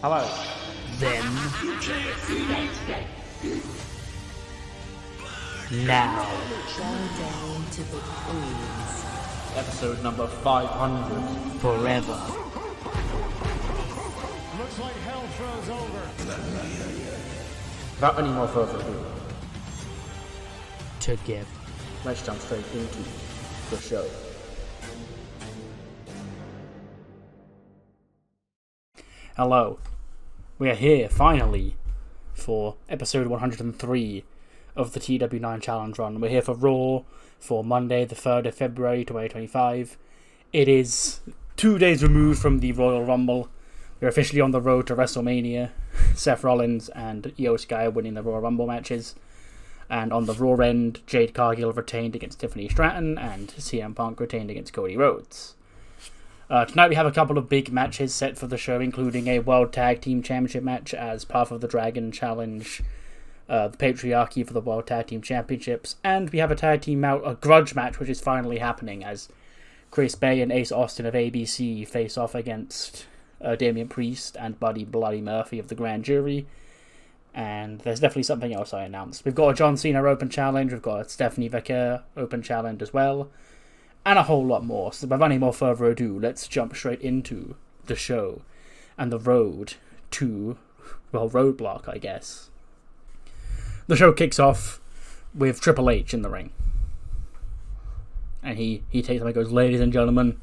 Hello. Then. Now. Down to the queens. Episode number 500. Forever. Looks like hell froze over. Without any more further ado, Together. let's jump straight into the show. Hello. We are here, finally, for episode 103 of the TEW IX Challenge Run. We're here for Raw for Monday, the 3rd of February, 2025. It is 2 days removed from the Royal Rumble. We're officially on the road to WrestleMania. Seth Rollins and Io Sky winning the Royal Rumble matches. And on the Raw end, Jade Cargill retained against Tiffany Stratton, and CM Punk retained against Cody Rhodes. Tonight we have a couple of big matches set for the show, including a World Tag Team Championship match as Path of the Dragon challenge the Patriarchy for the World Tag Team Championships, and we have a grudge match which is finally happening as Chris Bay and Ace Austin of ABC face off against Damian Priest and Buddy Bloody Murphy of the Grand Jury. And there's definitely something else I announced. We've got a John Cena Open Challenge, we've got a Stephanie Vaquer Open Challenge as well, and a whole lot more. So without any more further ado, let's jump straight into the show and the road to, well, Roadblock, I guess. The show kicks off with Triple H in the ring. And he takes them and goes, "Ladies and gentlemen,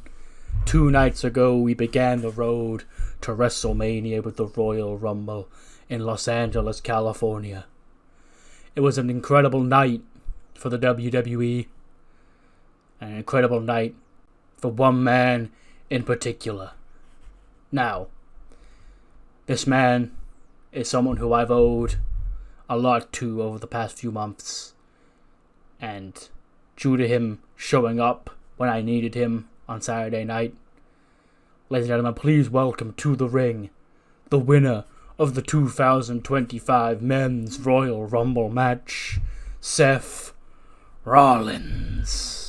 2 nights ago we began the road to WrestleMania with the Royal Rumble in Los Angeles, California. It was an incredible night for the WWE. An incredible night for one man in particular. Now, this man is someone who I've owed a lot to over the past few months. And due to him showing up when I needed him on Saturday night, ladies and gentlemen, please welcome to the ring the winner of the 2025 Men's Royal Rumble match, Seth Rollins."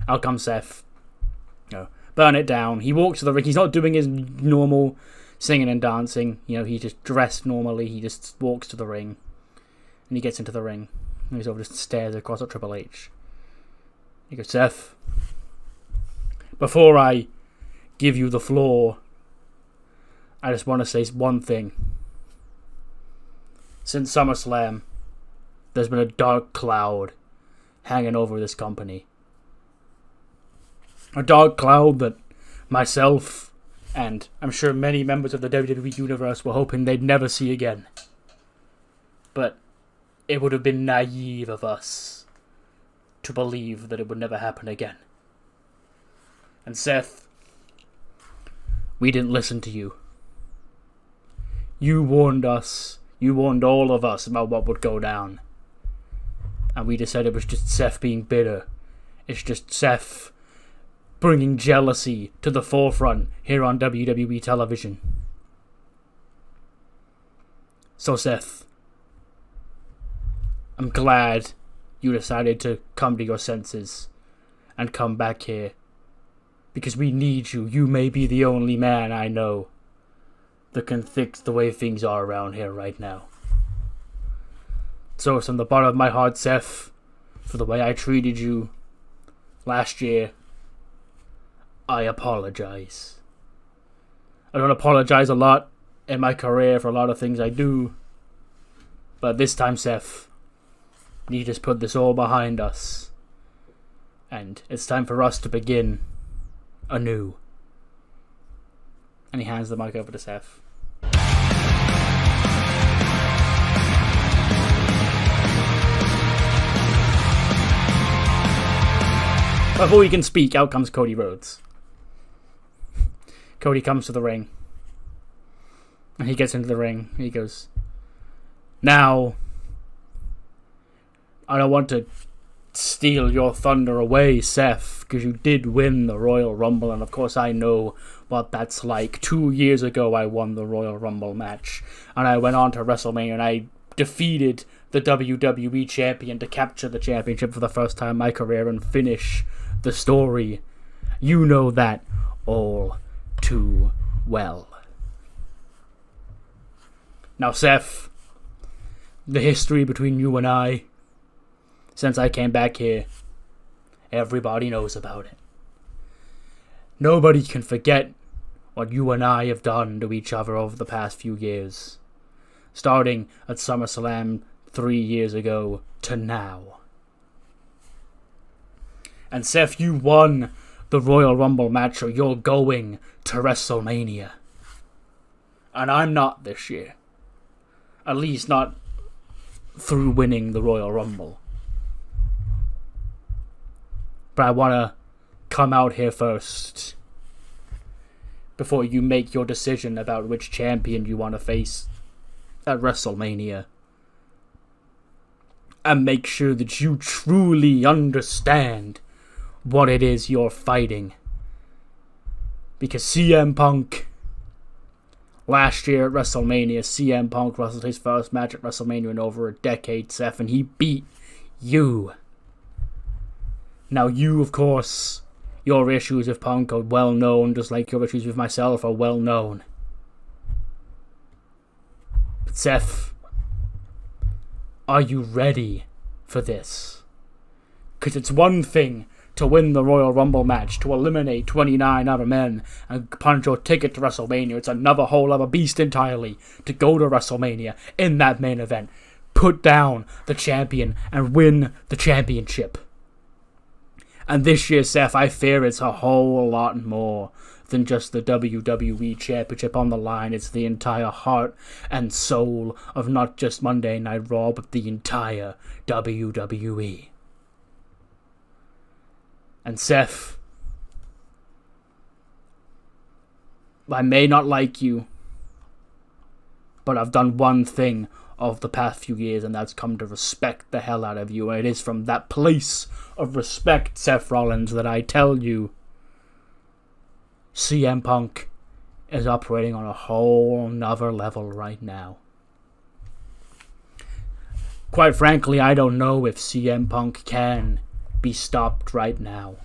Out comes Seth. Burn it down. He walks to the ring. He's not doing his normal singing and dancing. He just dressed normally. He just walks to the ring. And he gets into the ring. And he sort of just stares across at Triple H. He goes, "Seth, before I give you the floor, I just want to say one thing. Since SummerSlam, there's been a dark cloud hanging over this company. A dark cloud that myself, and I'm sure many members of the WWE Universe were hoping they'd never see again. But it would have been naive of us to believe that it would never happen again. And Seth, we didn't listen to you. You warned us, you warned all of us about what would go down. And we just said it was just Seth being bitter. It's just Seth bringing jealousy to the forefront here on WWE television. So Seth, I'm glad you decided to come to your senses and come back here. Because we need you. You may be the only man I know that can fix the way things are around here right now. So from the bottom of my heart, Seth, for the way I treated you last year, I apologize. I don't apologize a lot in my career for a lot of things I do. But this time, Seth, we just put this all behind us. And it's time for us to begin anew." And he hands the mic over to Seth. Before he can speak, out comes Cody Rhodes. Cody comes to the ring. And he gets into the ring. He goes, "Now, I don't want to steal your thunder away, Seth, because you did win the Royal Rumble, and of course I know what that's like. 2 years ago I won the Royal Rumble match, and I went on to WrestleMania and I defeated the WWE Champion to capture the championship for the first time in my career and finish the story. You know that all too well. Now, Seth, the history between you and I, since I came back here, everybody knows about it. Nobody can forget what you and I have done to each other over the past few years. Starting at SummerSlam 3 years ago to now. And Seth, you won the Royal Rumble match, so you're going to WrestleMania. And I'm not this year. At least not through winning the Royal Rumble. But I want to come out here first before you make your decision about which champion you want to face at WrestleMania. And make sure that you truly understand what it is you're fighting. Because CM Punk, last year at WrestleMania, CM Punk wrestled his first match at WrestleMania in over a decade, Seth, and he beat you. Now you, of course, your issues with Punk are well known, just like your issues with myself are well known. But Seth, are you ready for this? Because it's one thing to win the Royal Rumble match, to eliminate 29 other men and punch your ticket to WrestleMania. It's another whole other beast entirely to go to WrestleMania in that main event, put down the champion and win the championship. And this year, Seth, I fear it's a whole lot more than just the WWE Championship on the line. It's the entire heart and soul of not just Monday Night Raw, but the entire WWE. And Seth, I may not like you, but I've done one thing of the past few years, and that's come to respect the hell out of you. And it is from that place of respect, Seth Rollins, that I tell you CM Punk is operating on a whole nother level right now. Quite frankly, I don't know if CM Punk can be stopped right now.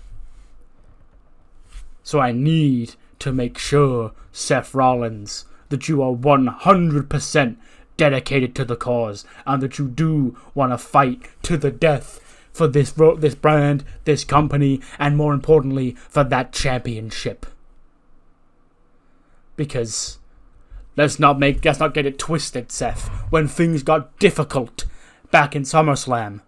So I need to make sure, Seth Rollins, that you are 100% dedicated to the cause, and that you do want to fight to the death for this brand, this company, and more importantly, for that championship. Because let's not get it twisted, Seth. When things got difficult back in SummerSlam,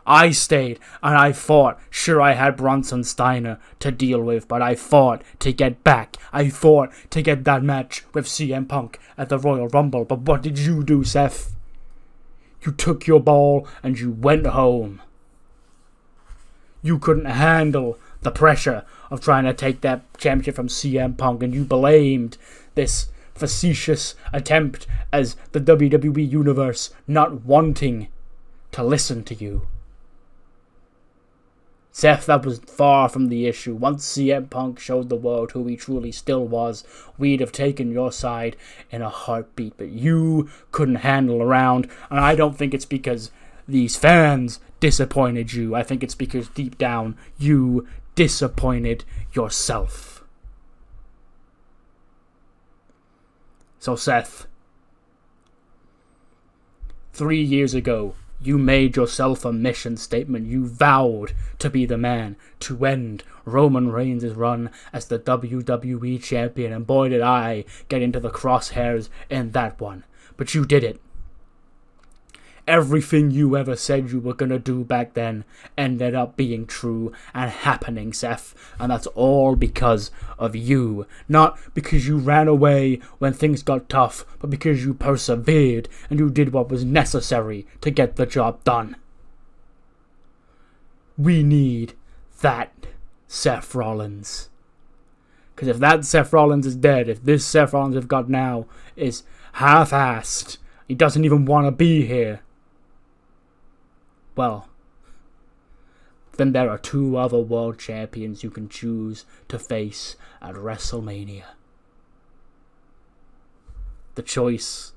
I stayed and I fought. Sure, I had Bronson Steiner to deal with, but I fought to get back. I fought to get that match with CM Punk at the Royal Rumble. But what did you do, Seth? You took your ball and you went home. You couldn't handle the pressure of trying to take that championship from CM Punk, and you blamed this facetious attempt as the WWE Universe not wanting to listen to you. Seth, that was far from the issue. Once CM Punk showed the world who he truly still was, we'd have taken your side in a heartbeat. But you couldn't handle around, and I don't think it's because these fans disappointed you. I think it's because deep down you disappointed yourself. So Seth, 3 years ago, you made yourself a mission statement. You vowed to be the man to end Roman Reigns' run as the WWE Champion. And boy, did I get into the crosshairs in that one. But you did it. Everything you ever said you were going to do back then ended up being true and happening, Seth. And that's all because of you. Not because you ran away when things got tough, but because you persevered and you did what was necessary to get the job done. We need that Seth Rollins. Because if that Seth Rollins is dead, if this Seth Rollins we've got now is half-assed, he doesn't even want to be here, well, then there are 2 other world champions you can choose to face at WrestleMania. The choice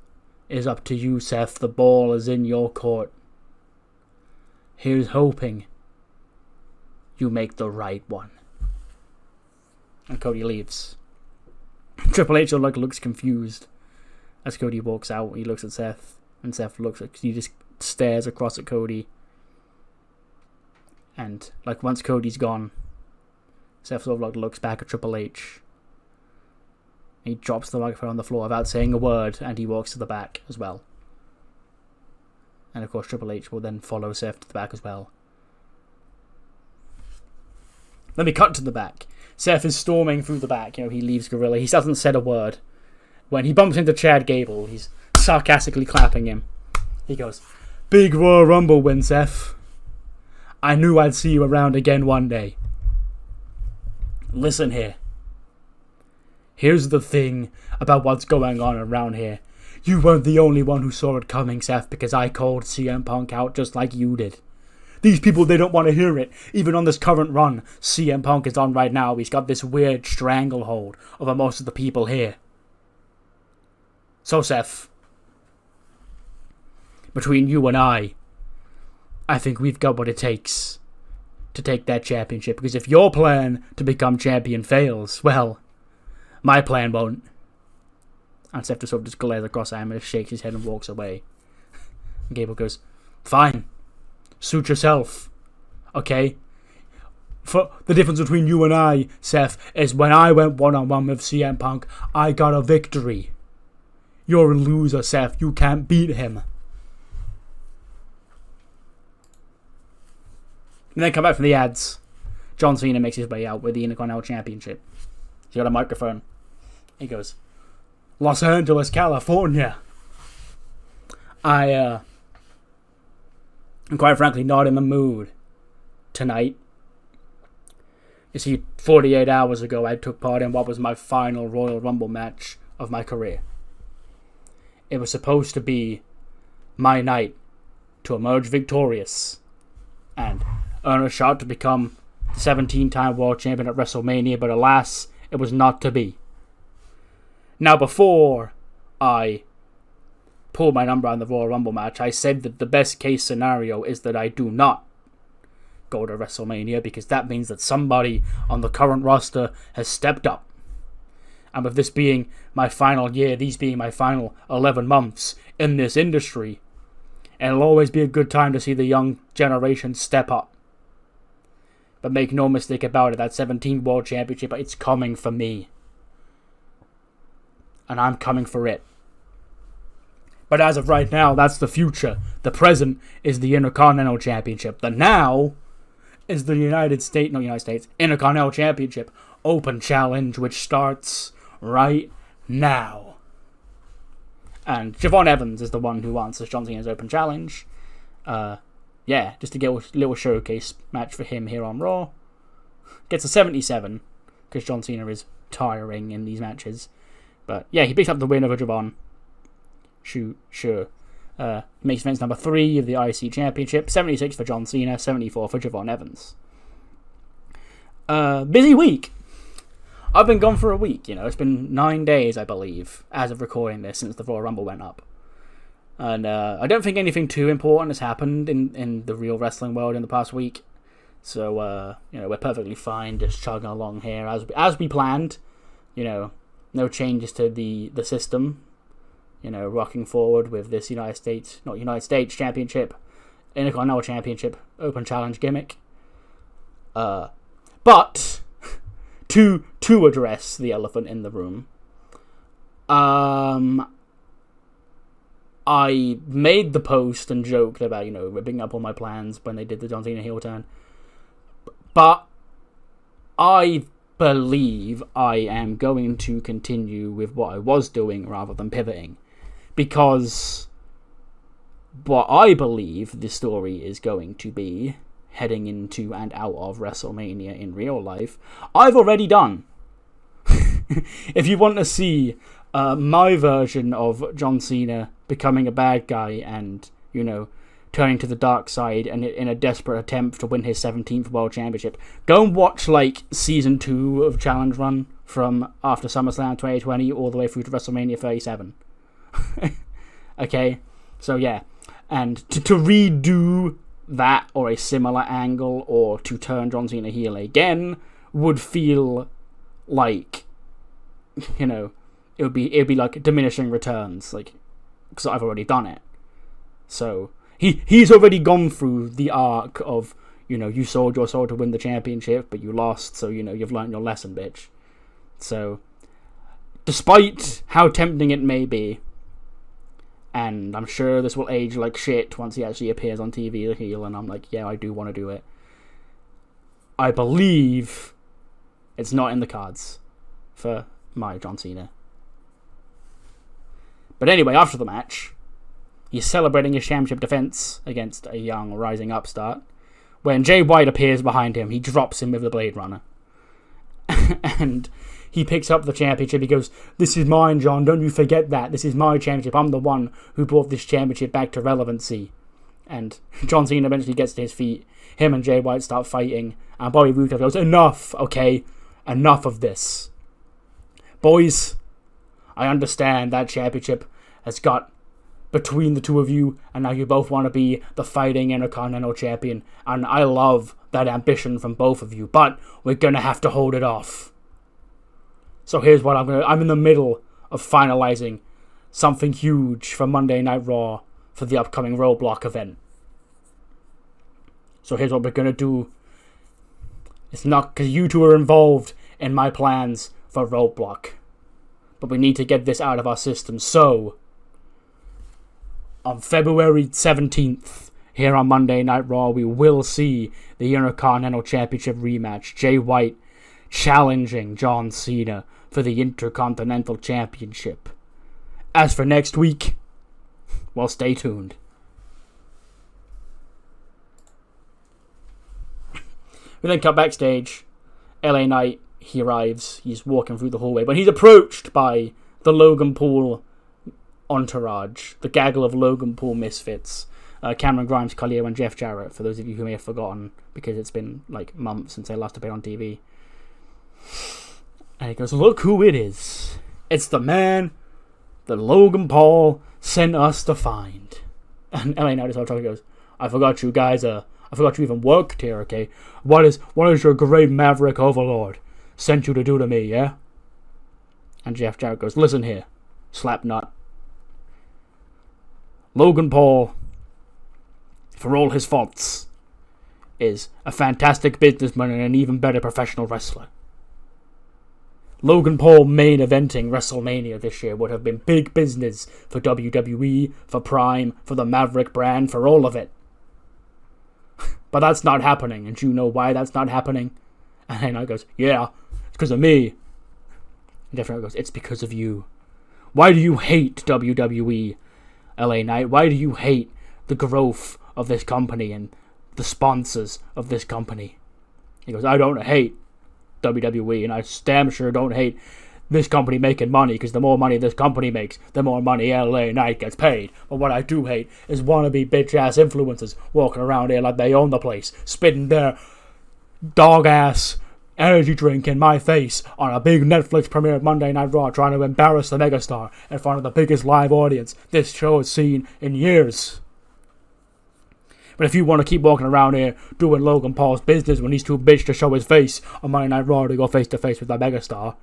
is up to you, Seth. The ball is in your court. Here's hoping you make the right one. And Cody leaves. Triple H looks confused as Cody walks out. He looks at Seth, and Seth he just stares across at Cody. And once Cody's gone, Seth sort of looks back at Triple H. He drops the microphone on the floor without saying a word, and he walks to the back as well. And of course Triple H will then follow Seth to the back as well. Then we cut to the back. Seth is storming through the back. He leaves Gorilla. He hasn't said a word. When he bumps into Chad Gable, he's sarcastically clapping him. He goes, "Big Royal Rumble win, Seth. I knew I'd see you around again one day. Listen here. Here's the thing about what's going on around here. You weren't the only one who saw it coming, Seth, because I called CM Punk out just like you did. These people, they don't want to hear it. Even on this current run CM Punk is on right now, he's got this weird stranglehold over most of the people here. So, Seth, between you and I think we've got what it takes to take that championship. Because if your plan to become champion fails, well, my plan won't." And Seth just sort of just glares across at him and just shakes his head and walks away. And Gable goes, "Fine. Suit yourself. Okay? For the difference between you and I, Seth, is when I went one-on-one with CM Punk, I got a victory. You're a loser, Seth. You can't beat him." And then come back from the ads. John Cena makes his way out with the Intercontinental Championship. He's got a microphone. He goes, "Los Angeles, California. I'm quite frankly not in the mood tonight. You see, 48 hours ago I took part in what was my final Royal Rumble match of my career. It was supposed to be my night to emerge victorious and earn a shot to become 17-time world champion at WrestleMania, but alas, it was not to be. Now, before I pulled my number on the Royal Rumble match, I said that the best case scenario is that I do not go to WrestleMania, because that means that somebody on the current roster has stepped up. And with this being my final year, these being my final 11 months in this industry, it'll always be a good time to see the young generation step up. But make no mistake about it, that 17 World Championship, it's coming for me. And I'm coming for it. But as of right now, that's the future. The present is the Intercontinental Championship. The now is the Intercontinental Championship Open Challenge, which starts right now." And Javon Evans is the one who answers John Cena's Open Challenge. Just to get a little showcase match for him here on Raw. Gets a 77, because John Cena is tiring in these matches. But yeah, he picks up the win over Javon. Sure. Makes events number 3 of the IC Championship. 76 for John Cena, 74 for Javon Evans. Busy week. I've been gone for a week, It's been 9 days, I believe, as of recording this, since the Royal Rumble went up. And I don't think anything too important has happened in the real wrestling world in the past week. So, we're perfectly fine just chugging along here as we planned. No changes to the system. Rocking forward with this United States Championship, Intercontinental Championship, Open Challenge gimmick. But to address the elephant in the room, I made the post and joked about, ripping up all my plans when they did the John Cena heel turn. But I believe I am going to continue with what I was doing rather than pivoting. Because what I believe the story is going to be heading into and out of WrestleMania in real life, I've already done. If you want to see my version of John Cena becoming a bad guy and, turning to the dark side and in a desperate attempt to win his 17th World Championship. Go and watch, like, Season 2 of Challenge Run from after SummerSlam 2020 all the way through to WrestleMania 37. Okay? So, yeah. And to redo that or a similar angle or to turn John Cena heel again would feel like, you know, it'd be like diminishing returns, like, because I've already done it. So he's already gone through the arc of, you know, you sold your soul to win the championship, but you lost, so, you know, you've learned your lesson, bitch. So, despite how tempting it may be, and I'm sure this will age like shit once he actually appears on TV, the heel, and I'm like, yeah, I do want to do it. I believe it's not in the cards for my John Cena. But anyway, after the match, he's celebrating his championship defense against a young rising upstart. When Jay White appears behind him, he drops him with the Blade Runner. And he picks up the championship. He goes, "This is mine, John. Don't you forget that. This is my championship. I'm the one who brought this championship back to relevancy." And John Cena eventually gets to his feet. Him and Jay White start fighting. And Bobby Roode goes, "Enough, okay? Enough of this. Boys, I understand that championship has got between the two of you, and now you both want to be the fighting Intercontinental Champion, and I love that ambition from both of you, but we're gonna have to hold it off. So here's what I'm in the middle of finalizing something huge for Monday Night Raw for the upcoming Roadblock event. So here's what we're gonna do. It's not because you two are involved in my plans for Roadblock, but we need to get this out of our system. So on February 17th, here on Monday Night Raw, we will see the Intercontinental Championship rematch. Jay White challenging John Cena for the Intercontinental Championship. As for next week, well, stay tuned. We then cut backstage. LA Knight, he arrives. He's walking through the hallway, but he's approached by the Logan Paul entourage, the gaggle of Logan Paul misfits. Cameron Grimes, Collier, and Jeff Jarrett, for those of you who may have forgotten, because it's been like months since they last appeared on TV. And he goes, "Look who it is. It's the man that Logan Paul sent us to find." And LA Knight is all talking, goes, "I forgot you guys, I forgot you even worked here, okay? What is your great maverick overlord sent you to do to me, yeah?" And Jeff Jarrett goes, "Listen here, slapnut. Logan Paul, for all his faults, is a fantastic businessman and an even better professional wrestler. Logan Paul main eventing WrestleMania this year would have been big business for WWE, for Prime, for the Maverick brand, for all of it. But that's not happening, and you know why that's not happening?" And then I goes, "Yeah, it's because of me." And Jeff Jarrett goes, "It's because of you. Why do you hate WWE, LA Knight? Why do you hate the growth of this company and the sponsors of this company?" He goes, "I don't hate WWE, and I damn sure don't hate this company making money, because the more money this company makes, the more money LA Knight gets paid. But what I do hate is wannabe bitch-ass influencers walking around here like they own the place, spitting their dog-ass energy drink in my face on a big Netflix premiere Monday Night Raw, trying to embarrass the megastar in front of the biggest live audience this show has seen in years. But if you want to keep walking around here doing Logan Paul's business when he's too bitch to show his face on Monday Night Raw to go face-to-face with that megastar,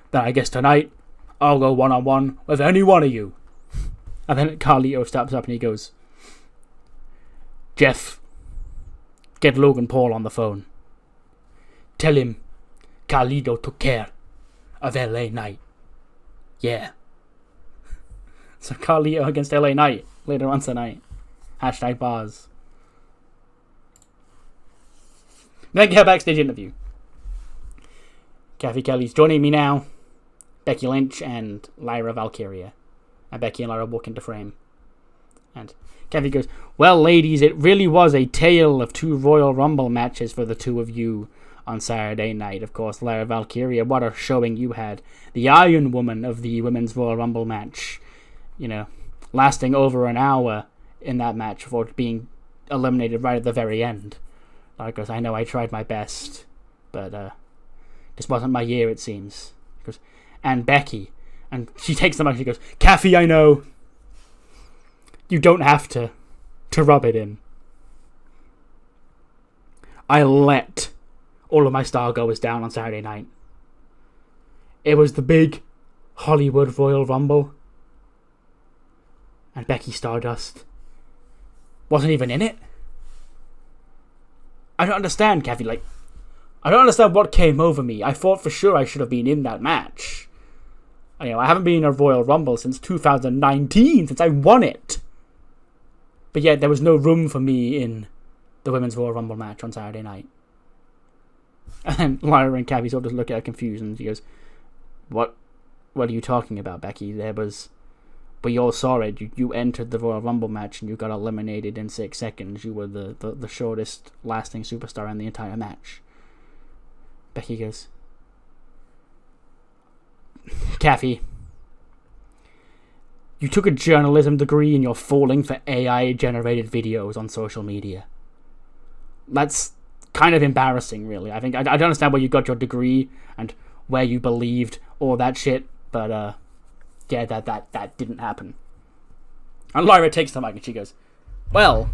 then I guess tonight I'll go one-on-one with any one of you." And then Carlito steps up and he goes, "Jeff, get Logan Paul on the phone. Tell him Carlito took care of LA Knight. Yeah." So Carlito against LA Knight later on tonight. #bars. Then get a backstage interview. Kathy Kelly's joining me now. Becky Lynch and Lyra Valkyria. And Becky and Lyra walk into frame. And Kathy goes, "Well, ladies, it really was a tale of two Royal Rumble matches for the two of you on Saturday night. Of course, Lyra Valkyria, what a showing you had. The Iron Woman of the Women's Royal Rumble match, you know, lasting over an hour, in that match for being eliminated right at the very end. Lara goes, I know I tried my best, but this wasn't my year, it seems. She goes, and Becky. And she takes the mic and she goes, Kathy, I know. You don't have to rub it in. I let all of my stargoers down on Saturday night. It was the big Hollywood Royal Rumble. And Becky Stardust wasn't even in it. I don't understand, Kathy. I don't understand what came over me. I thought for sure I should have been in that match. I haven't been in a Royal Rumble since 2019, since I won it. But yet there was no room for me in the Women's Royal Rumble match on Saturday night. And Lyra and Kathy sort of look at her confused, and she goes, What are you talking about, Becky? We all saw it. You entered the Royal Rumble match and you got eliminated in 6 seconds. You were the shortest lasting superstar in the entire match. Becky goes, Kathy, you took a journalism degree and you're falling for AI-generated videos on social media. That's kind of embarrassing, really. I don't understand where you got your degree and where you believed all that shit, but yeah, that didn't happen. And Lyra takes the mic and she goes, well,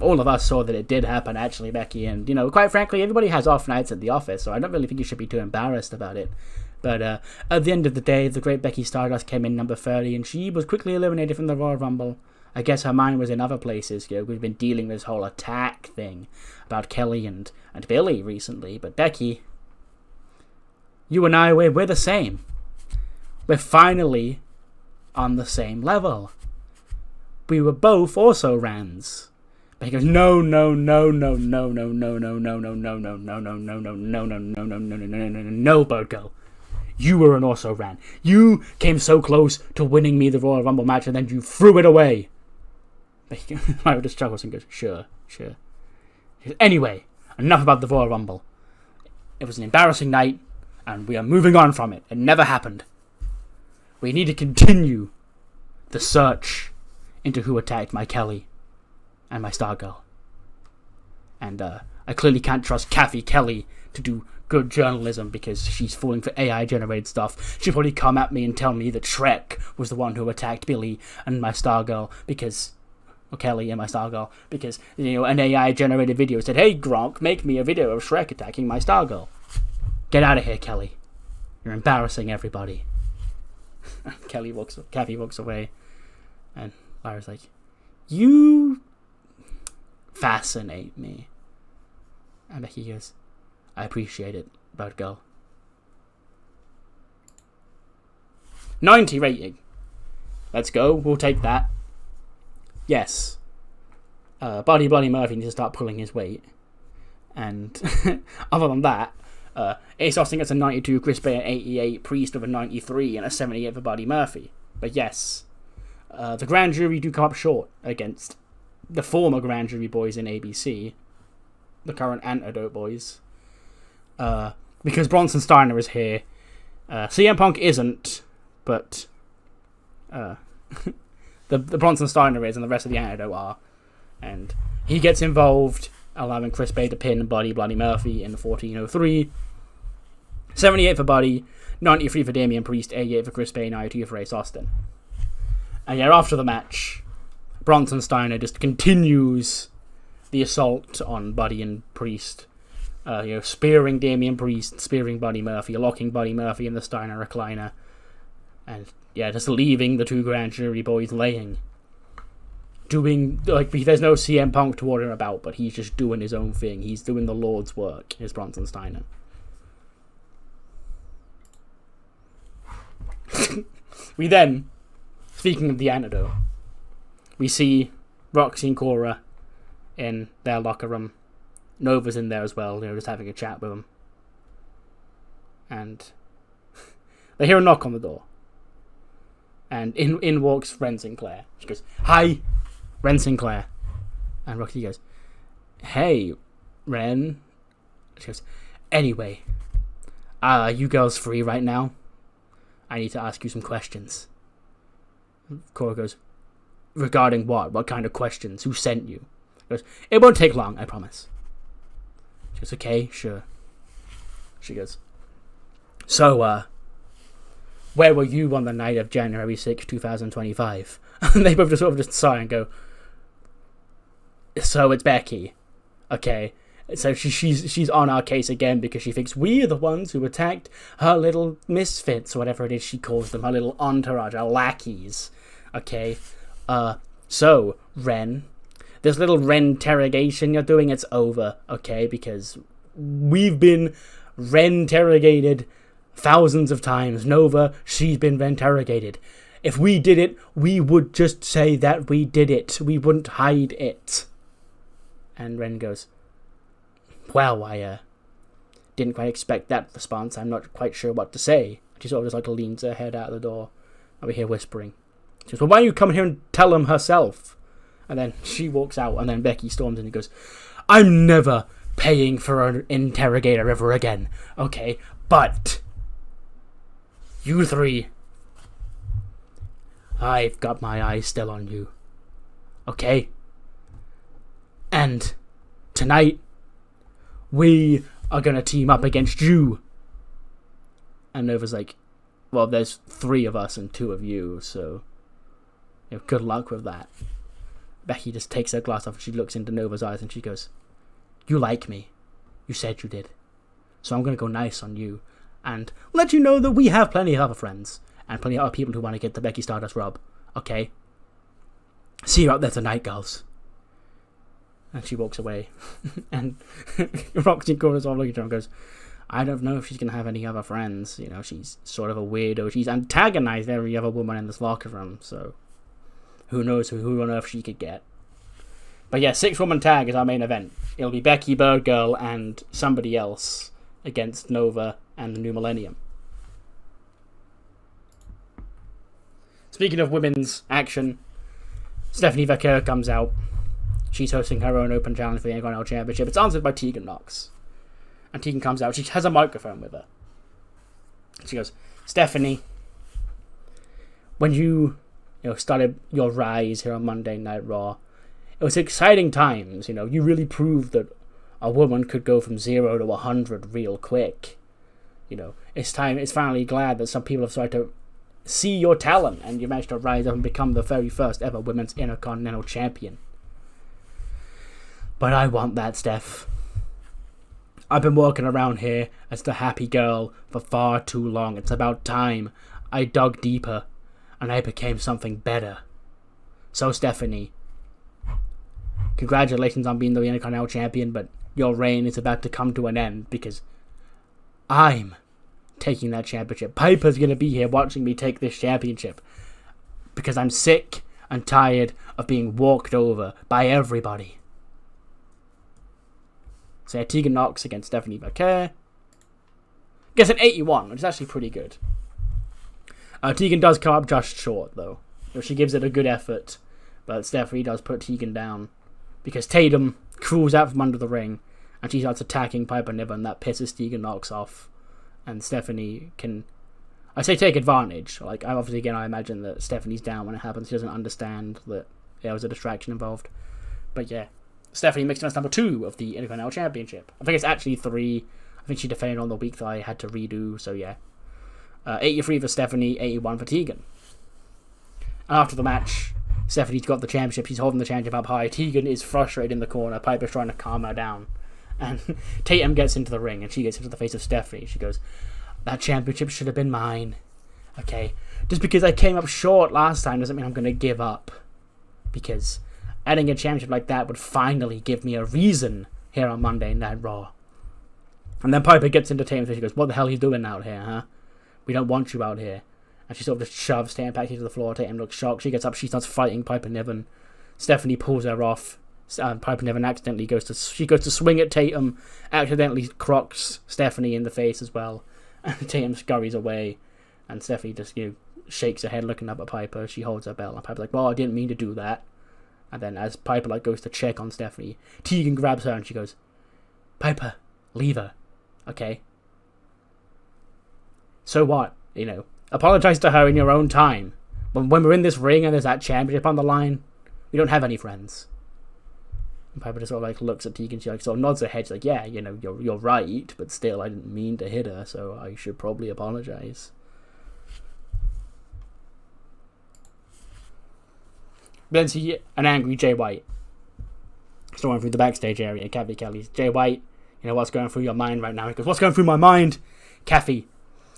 all of us saw that it did happen, actually, Becky, and, quite frankly, everybody has off nights at the office, so I don't really think you should be too embarrassed about it. But at the end of the day, the great Becky Stardust came in number 30, and she was quickly eliminated from the Royal Rumble. I guess her mind was in other places. We've been dealing with this whole attack thing about Kelly and Billy recently, but Becky, you and I, we're the same. We're finally on the same level. We were both also Rans. But he goes, no, Bird Girl. You were an also ran. You came so close to winning me the Royal Rumble match and then you threw it away. I just chuckles and goes, sure. Anyway, enough about the Royal Rumble. It was an embarrassing night and we are moving on from it. It never happened. We need to continue the search into who attacked my Kelly and my Stargirl. And I clearly can't trust Kathy Kelly to do good journalism because she's falling for AI-generated stuff. She'll probably come at me and tell me that Shrek was the one who attacked Billy and my Stargirl or Kelly and my Stargirl because, an AI-generated video said, hey, Gronk, make me a video of Shrek attacking my Stargirl. Get out of here, Kelly. You're embarrassing everybody. Kathy walks away, and Lyra's like, you fascinate me. And Becky goes, I appreciate it, Bird Girl. 90 rating. Let's go, we'll take that. Yes. Bloody Murphy needs to start pulling his weight. And other than that, Ace Austin gets a 92, Chris Bay an 88, Priest with a 93, and a 78 for Buddy Murphy. But yes, the Grand Jury do come up short against the former Grand Jury boys in ABC, the current Antidote boys, because Bronson Steiner is here. CM Punk isn't, but the Bronson Steiner is, and the rest of the Antidote are. And he gets involved, allowing Chris Bay to pin Bloody Murphy in the 1403. 78 for Buddy, 93 for Damian Priest, 88 for Chris Bay, 92 for Ace Austin. And yeah, after the match, Bronson Steiner just continues the assault on Buddy and Priest. Spearing Damian Priest, spearing Buddy Murphy, locking Buddy Murphy in the Steiner recliner. And yeah, just leaving the two Grand Jury boys laying. There's no CM Punk to order about, but he's just doing his own thing. He's doing the Lord's work, is Bronson Steiner. We then, speaking of the Antidote, we see Roxy and Cora in their locker room. Nova's in there as well, just having a chat with them. And they hear a knock on the door. And in walks Ren Sinclair. She goes, hi, Ren Sinclair. And Roxy goes, hey, Ren. She goes, anyway, are you girls free right now? I need to ask you some questions. Cora goes, regarding what? What kind of questions? Who sent you? He goes, it won't take long, I promise. She goes, okay, sure. She goes, so, where were you on the night of January 6, 2025? And they both just sort of just sigh and go, so it's Becky. Okay. So she's on our case again because she thinks we're the ones who attacked her little misfits, or whatever it is she calls them, her little entourage, her lackeys. Okay. So, Ren, this little Ren interrogation you're doing, it's over, okay? Because we've been Ren-interrogated thousands of times. Nova, she's been Ren-interrogated. If we did it, we would just say that we did it. We wouldn't hide it. And Ren goes, well, I didn't quite expect that response. I'm not quite sure what to say. She sort of just like leans her head out the door. And we hear whispering. She goes, well, why don't you come here and tell him herself? And then she walks out, and then Becky storms in and goes, I'm never paying for an interrogator ever again. Okay, but you three, I've got my eyes still on you. Okay? And tonight, we are going to team up against you. And Nova's like, well, there's 3 of us and 2 of you, so good luck with that. Becky just takes her glass off and she looks into Nova's eyes and she goes, you like me. You said you did. So I'm going to go nice on you and let you know that we have plenty of other friends and plenty of other people who want to get the Becky Stardust rub. Okay? See you out there tonight, girls. And she walks away. And Roxy corners off looking at her and goes, I don't know if she's going to have any other friends. You know, she's sort of a weirdo. She's antagonized every other woman in this locker room, so who knows who on earth she could get. But yeah, 6-woman tag is our main event. It'll be Becky, Bird Girl, and somebody else against Nova and the New Millennium. Speaking of women's action, Stephanie Vaquer comes out. She's hosting her own open challenge for the Intercontinental Championship. It's answered by Tegan Knox. And Tegan comes out. She has a microphone with her. She goes, Stephanie, when you started your rise here on Monday Night Raw, it was exciting times. You really proved that a woman could go from 0 to 100 real quick. It's finally glad that some people have started to see your talent and you managed to rise up and become the very first ever women's Intercontinental Champion. But I want that, Steph. I've been walking around here as the happy girl for far too long. It's about time I dug deeper and I became something better. So, Stephanie, congratulations on being the Intercontinental Champion, but your reign is about to come to an end because I'm taking that championship. Piper's going to be here watching me take this championship because I'm sick and tired of being walked over by everybody. So yeah, Tegan Knox against Stephanie Vaquer. Gets an 81, which is actually pretty good. Tegan does come up just short, though. She gives it a good effort, but Stephanie does put Tegan down because Tatum crawls out from under the ring and she starts attacking Piper Niven, and that pisses Tegan Knox off. And Stephanie can, I say, take advantage. I imagine that Stephanie's down when it happens. She doesn't understand that there was a distraction involved. But yeah, Stephanie makes it number 2 of the Intercontinental Championship. I think it's actually 3. I think she defended on the week that I had to redo, so yeah. 83 for Stephanie, 81 for Tegan. And after the match, Stephanie's got the championship. She's holding the championship up high. Tegan is frustrated in the corner. Piper's trying to calm her down. And Tatum gets into the ring and she gets into the face of Stephanie. She goes, that championship should have been mine. Okay? Just because I came up short last time doesn't mean I'm going to give up. Because adding a championship like that would finally give me a reason here on Monday Night Raw. And then Piper gets into Tatum's face. She goes, what the hell are you doing out here, huh? We don't want you out here. And she sort of just shoves Tatum back into the floor. Tatum looks shocked. She gets up. She starts fighting Piper Niven. Stephanie pulls her off. Piper Niven accidentally goes to swing at Tatum. Accidentally crocs Stephanie in the face as well. And Tatum scurries away. And Stephanie just shakes her head looking up at Piper. She holds her belt. And Piper's like, well, I didn't mean to do that. And then as Piper goes to check on Stephanie, Tegan grabs her and she goes, Piper, leave her. Okay? So what? Apologize to her in your own time. But when we're in this ring and there's that championship on the line, we don't have any friends. And Piper just sort of like looks at Tegan, she like sort of nods her head, she's like, yeah, you know, you're right, but still I didn't mean to hit her, so I should probably apologize. Then see an angry Jay White storming through the backstage area. Kathy Kelly's Jay White, you know, what's going through your mind right now? He goes, what's going through my mind? Kathy,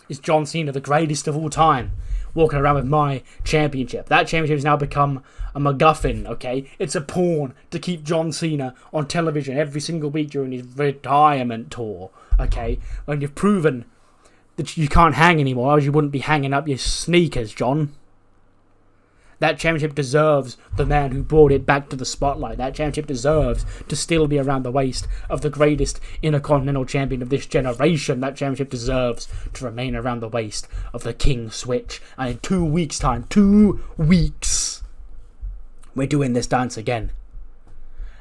is John Cena the greatest of all time walking around with my championship? That championship has now become a MacGuffin, okay? It's a pawn to keep John Cena on television every single week during his retirement tour, okay? When you've proven that you can't hang anymore, otherwise you wouldn't be hanging up your sneakers, John. That championship deserves the man who brought it back to the spotlight. That championship deserves to still be around the waist of the greatest Intercontinental Champion of this generation. That championship deserves to remain around the waist of the King Switch. And in 2 weeks' time, 2 weeks, we're doing this dance again.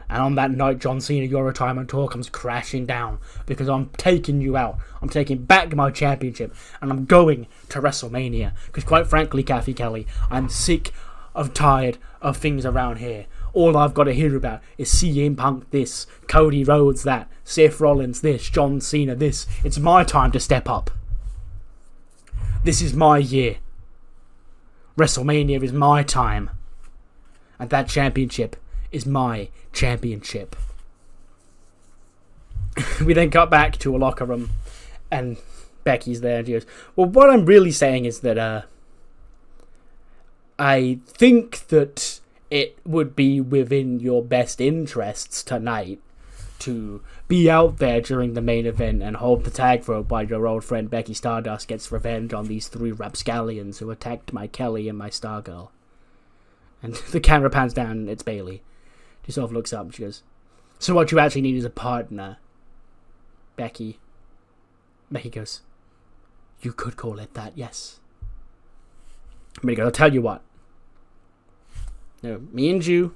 And on that night, John Cena, your retirement tour comes crashing down because I'm taking you out. I'm taking back my championship and I'm going to WrestleMania. Because quite frankly, Kathy Kelly, I'm sick of tired of things around here. All I've got to hear about is CM Punk this, Cody Rhodes that, Seth Rollins this, John Cena this. It's my time to step up. This is my year. WrestleMania is my time. And that championship is my championship. We then cut back to a locker room and Becky's there and she goes, well, what I'm really saying is that I think that it would be within your best interests tonight to be out there during the main event and hold the tag rope while your old friend Becky Stardust gets revenge on these 3 rapscallions who attacked my Kelly and my Stargirl. And the camera pans down and it's Bayley. She sort of looks up and she goes, so what you actually need is a partner, Becky. Becky goes, you could call it that, yes. But he goes, I'll tell you what. You know, me and you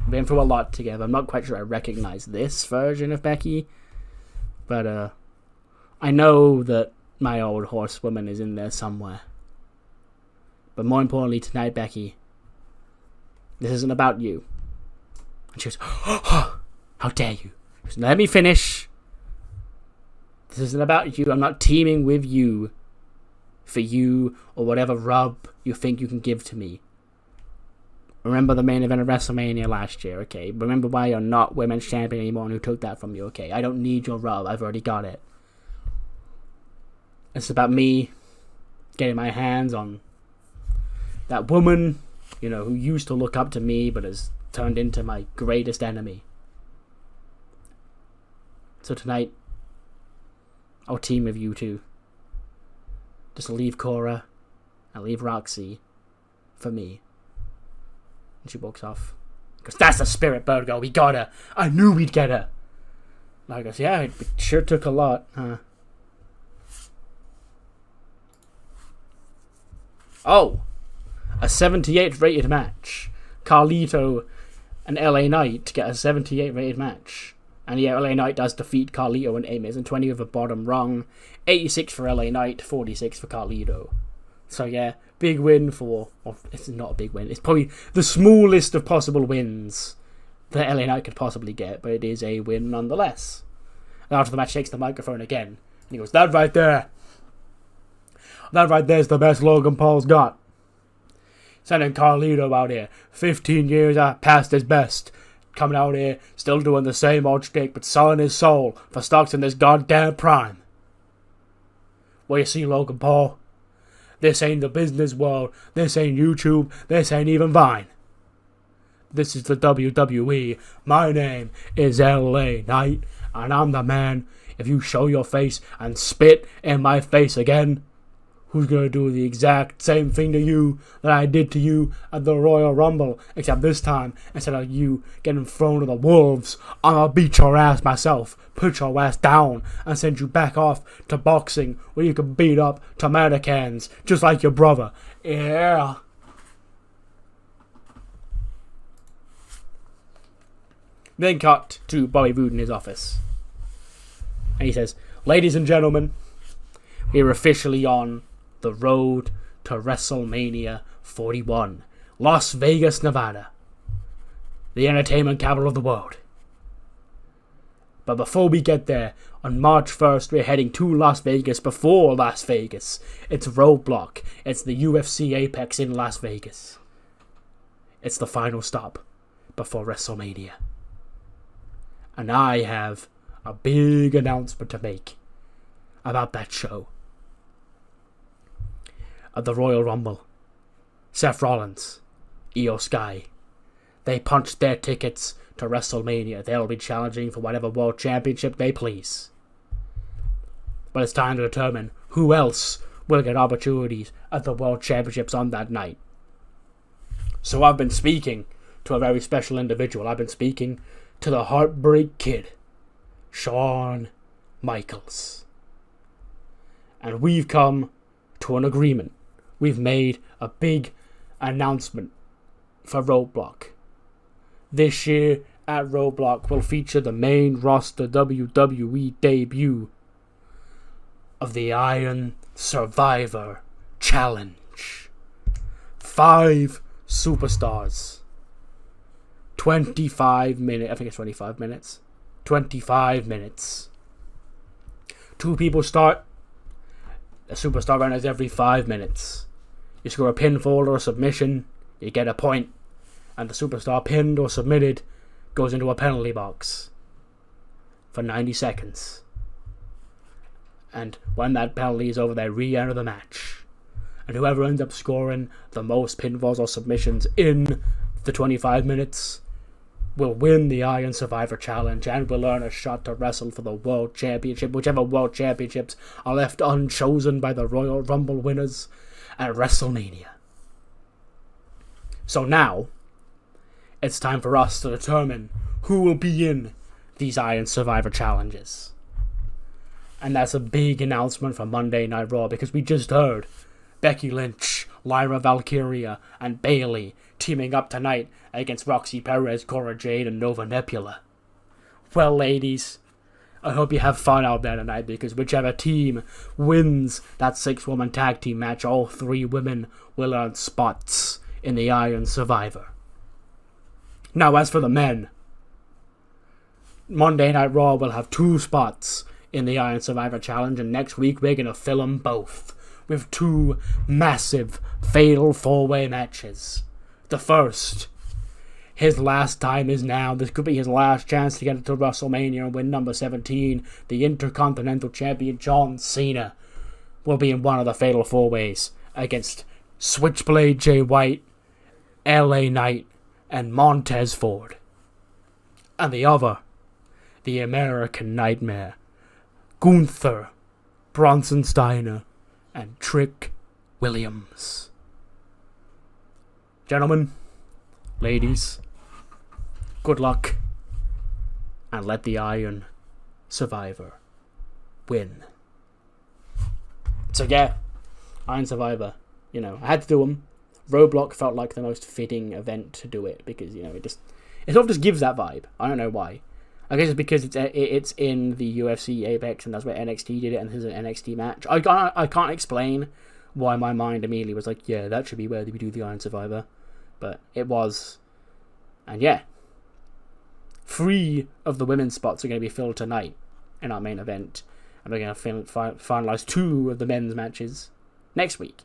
have been through a lot together. I'm not quite sure I recognize this version of Becky. But I know that my old horsewoman is in there somewhere. But more importantly tonight, Becky, this isn't about you. And she goes, oh, how dare you? She goes, let me finish. This isn't about you. I'm not teaming with you for you or whatever rub you think you can give to me. Remember the main event of WrestleMania last year, okay? Remember why you're not women's champion anymore and who took that from you, okay? I don't need your rub. I've already got it. It's about me getting my hands on that woman, you know, who used to look up to me but has turned into my greatest enemy. So tonight, I'll team with you two. Just leave Cora and leave Roxy for me. And she walks off. Because that's the spirit, Virgo. We got her. I knew we'd get her. And I goes, yeah, it sure took a lot, huh? Oh! A 78 rated match. Carlito and LA Knight get a 78 rated match. And yeah, LA Knight does defeat Carlito and Amos in 20 with a bottom rung. 86 for LA Knight, 46 for Carlito. So yeah, big win for... Well, it's not a big win. It's probably the smallest of possible wins that LA Knight could possibly get. But it is a win nonetheless. And after the match, takes the microphone again. And he goes, that right there is the best Logan Paul's got. Sending Carlito out here, 15 years past his best. Coming out here, still doing the same old shtick, but selling his soul for stocks in this goddamn prime. Well, you see, Logan Paul, this ain't the business world, this ain't YouTube, this ain't even Vine. This is the WWE. My name is LA Knight, and I'm the man. If you show your face and spit in my face again, who's going to do the exact same thing to you that I did to you at the Royal Rumble, except this time, instead of you getting thrown to the wolves, I'm going to beat your ass myself, put your ass down, and send you back off to boxing, where you can beat up tomato cans, just like your brother. Yeah. Then cut to Bobby Roode in his office. And he says, ladies and gentlemen, we are officially on the road to WrestleMania 41, Las Vegas, Nevada, the entertainment capital of the world. But before we get there, on March 1st, we're heading to Las Vegas before Las Vegas. It's Roadblock. It's the UFC Apex in Las Vegas. It's the final stop before WrestleMania. And I have a big announcement to make about that show. At the Royal Rumble, Seth Rollins, Io Sky, they punched their tickets to WrestleMania. They'll be challenging for whatever world championship they please. But it's time to determine who else will get opportunities at the world championships on that night. So I've been speaking to a very special individual. I've been speaking to the Heartbreak Kid, Shawn Michaels. And we've come to an agreement. We've made a big announcement for Roadblock. This year at Roadblock will feature the main roster WWE debut of the Iron Survivor Challenge. 5 superstars. 25 minutes. I think it's 25 minutes. 25 minutes. 2 people start. A superstar runs every 5 minutes. You score a pinfall or a submission, you get a point, and the superstar pinned or submitted goes into a penalty box for 90 seconds. And when that penalty is over, they re-enter the match. And whoever ends up scoring the most pinfalls or submissions in the 25 minutes will win the Iron Survivor Challenge and will earn a shot to wrestle for the World Championship, whichever World Championships are left unchosen by the Royal Rumble winners at WrestleMania. So now, it's time for us to determine who will be in these Iron Survivor Challenges. And that's a big announcement for Monday Night Raw, because we just heard Becky Lynch, Lyra Valkyria, and Bayley teaming up tonight against Roxy Perez, Cora Jade, and Nova Nebula. Well, ladies, I hope you have fun out there tonight, because whichever team wins that 6-woman tag team match, all 3 women will earn spots in the Iron Survivor. Now, as for the men, Monday Night Raw will have 2 spots in the Iron Survivor Challenge, and next week we're going to fill them both with 2 massive fatal 4-way matches. The first, his last time is now. This could be his last chance to get to WrestleMania and win number 17. The Intercontinental Champion John Cena will be in one of the fatal 4-ways against Switchblade Jay White, LA Knight, and Montez Ford. And the other, the American Nightmare, Gunther, Bronson Steiner, and Trick Williams. Gentlemen, ladies, good luck, and let the Iron Survivor win. So yeah, Iron Survivor, I had to do them. Roadblock felt like the most fitting event to do it, because, it sort of just gives that vibe. I don't know why. I guess it's because it's in the UFC Apex, and that's where NXT did it, and this is an NXT match. I can't explain why my mind immediately was like, yeah, that should be where we do the Iron Survivor. But it was. And yeah, 3 of the women's spots are going to be filled tonight in our main event. And we're going to finalise 2 of the men's matches next week.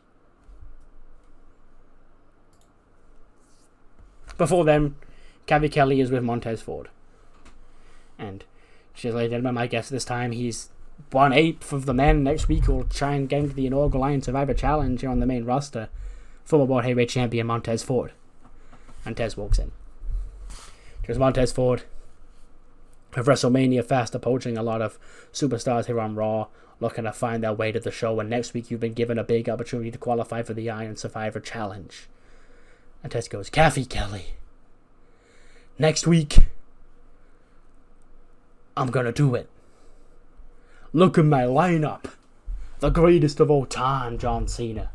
Before then, Cavi Kelly is with Montez Ford. And she's like, gentlemen, my guess this time he's 1/8 of the men next week who will try and get into the inaugural Iron Survivor Challenge here on the main roster. Former World Heavyweight Champion Montez Ford. And Tez walks in. There's Montez Ford. With WrestleMania fast approaching, a lot of superstars here on Raw looking to find their way to the show. And next week you've been given a big opportunity to qualify for the Iron Survivor Challenge. And Tez goes, Kathy Kelly, next week, I'm gonna do it. Look at my lineup. The greatest of all time, John Cena,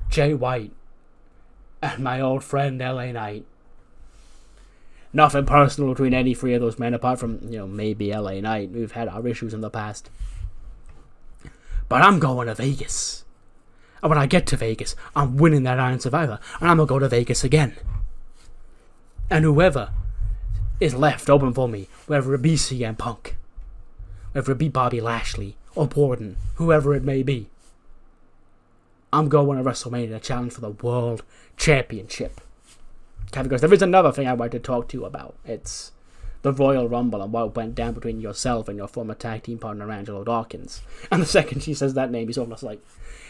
Jay White, and my old friend LA Knight. Nothing personal between any 3 of those men, apart from, maybe LA Knight. We've had our issues in the past. But I'm going to Vegas. And when I get to Vegas, I'm winning that Iron Survivor. And I'm going to go to Vegas again. And whoever is left open for me, whether it be CM Punk, whether it be Bobby Lashley, or Borden, whoever it may be, I'm going to WrestleMania to challenge for the World Championship. Okay, because there is another thing I want to talk to you about. It's the Royal Rumble and what went down between yourself and your former tag team partner Angelo Dawkins. And the second she says that name, he's almost like,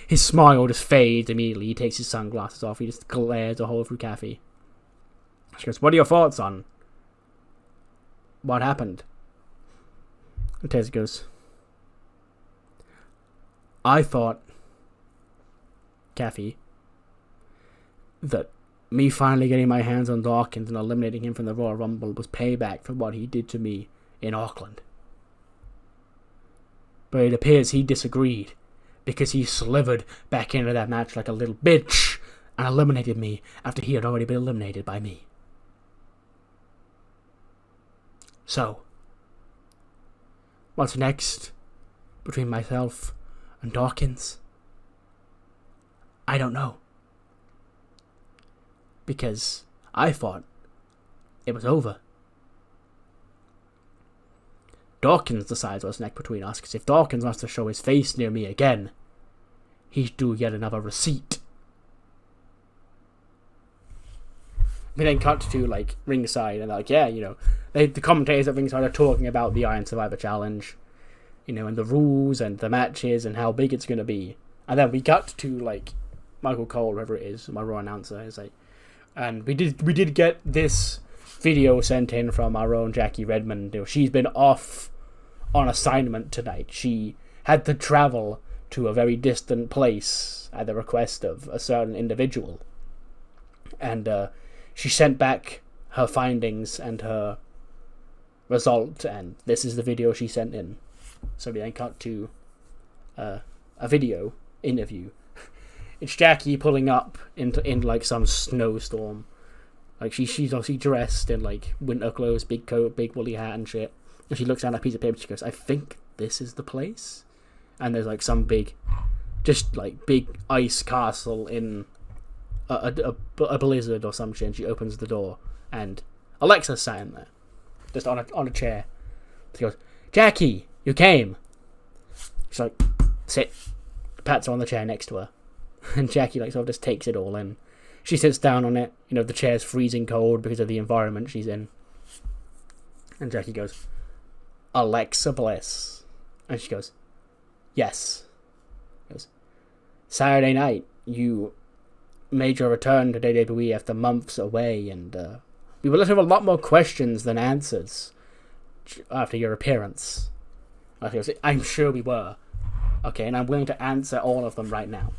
his smile just fades immediately. He takes his sunglasses off. He just glares a hole through Kathy. She goes, what are your thoughts on what happened? And Tez goes, I thought, Kathy, that me finally getting my hands on Dawkins and eliminating him from the Royal Rumble was payback for what he did to me in Auckland. But it appears he disagreed, because he slivered back into that match like a little bitch and eliminated me after he had already been eliminated by me. So, what's next between myself and Dawkins? I don't know. Because I thought it was over. Dawkins decides what's next between us, because if Dawkins wants to show his face near me again, he's due yet another receipt. We then cut to, like, ringside, and they're like, yeah, you know, the commentators at ringside are talking about the Iron Survivor Challenge, you know, and the rules and the matches and how big it's going to be. And then we cut to, like, Michael Cole, whoever it is, my Raw announcer, is like, and we did get this video sent in from our own Jackie Redmond. You know, she's been off on assignment tonight. She had to travel to a very distant place at the request of a certain individual. And she sent back her findings and her result, and this is the video she sent in. So we then cut to a video interview. It's Jackie pulling up in like some snowstorm. Like she's obviously dressed in like winter clothes, big coat, big woolly hat and shit. And she looks down at a piece of paper and she goes, I think this is the place. And there's like some big ice castle in a blizzard or some shit. And she opens the door and Alexa's sat in there, just on a chair. She goes, Jackie, you came. She's like, sit. Pats her on the chair next to her. And Jackie like sort of just takes it all in. She sits down on it. You know, the chair's freezing cold because of the environment she's in. And Jackie goes, Alexa Bliss. And she goes, yes. She goes, Saturday night, you made your return to WWE after months away, and we were left with a lot more questions than answers after your appearance. I goes, I'm sure we were. Okay, and I'm willing to answer all of them right now.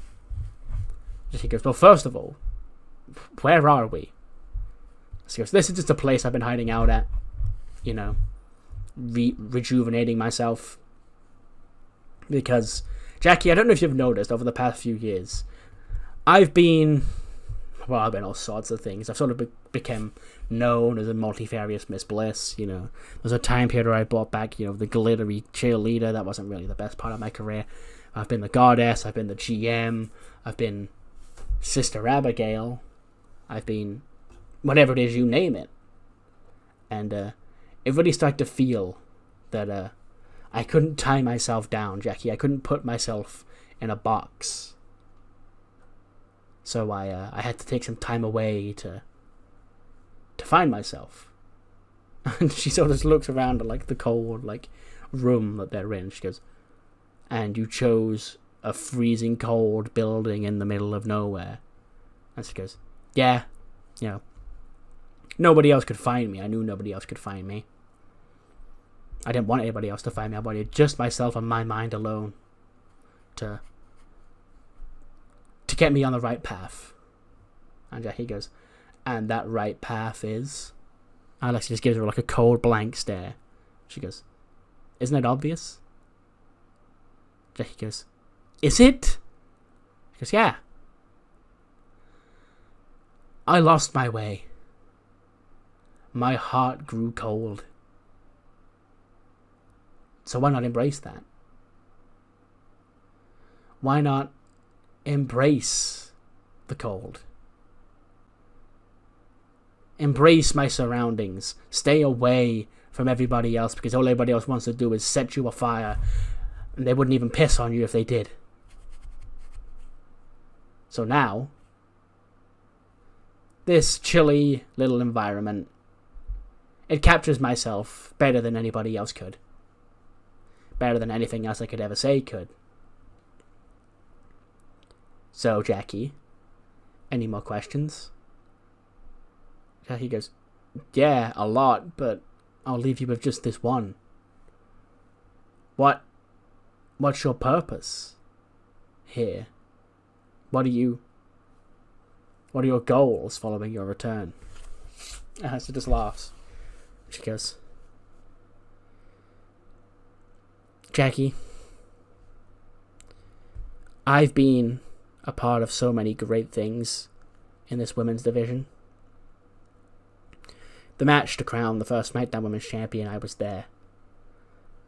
She goes, well, first of all, where are we? She goes, this is just a place I've been hiding out at, you know, rejuvenating myself. Because, Jackie, I don't know if you've noticed over the past few years, I've been all sorts of things. I've sort of become known as a multifarious Miss Bliss, you know. There's a time period where I brought back, you know, the glittery cheerleader. That wasn't really the best part of my career. I've been the goddess, I've been the GM, I've been Sister Abigail, I've been whatever it is, you name it. And it really started to feel that I couldn't tie myself down, Jackie. I couldn't put myself in a box. So I had to take some time away to find myself. And she sort of just looks around at like the cold like room that they're in. She goes, and you chose a freezing cold building in the middle of nowhere. And she goes, yeah, you know, nobody else could find me. I knew nobody else could find me. I didn't want anybody else to find me. I wanted just myself and my mind alone to get me on the right path. And Jackie goes, and that right path is... Alex just gives her like a cold blank stare. She goes, isn't it obvious? Jackie goes, is it? She goes, yeah. I lost my way. My heart grew cold. So why not embrace that? Why not embrace the cold. Embrace my surroundings. Stay away from everybody else, because all everybody else wants to do is set you afire, and they wouldn't even piss on you if they did. So now, this chilly little environment, it captures myself better than anybody else could. Better than anything else I could ever say could. So, Jackie, any more questions? Jackie goes, yeah, a lot, but I'll leave you with just this one. What's your purpose here? What are your goals following your return? She just laughs. She goes, Jackie, I've been a part of so many great things in this women's division. The match to crown the first SmackDown Women's Champion, I was there.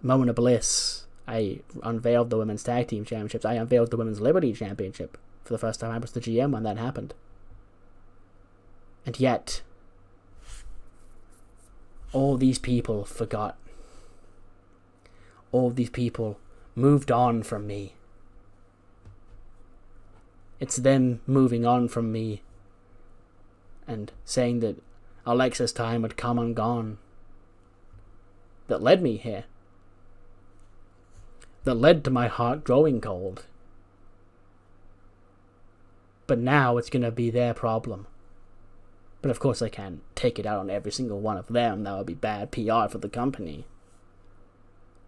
Moment of bliss, I unveiled the Women's Tag Team Championships. I unveiled the Women's Liberty Championship for the first time. I was the GM when that happened. And yet, all these people forgot. All these people moved on from me. It's them moving on from me and saying that Alexa's time had come and gone that led me here. That led to my heart growing cold. But now it's going to be their problem. But of course I can't take it out on every single one of them. That would be bad PR for the company.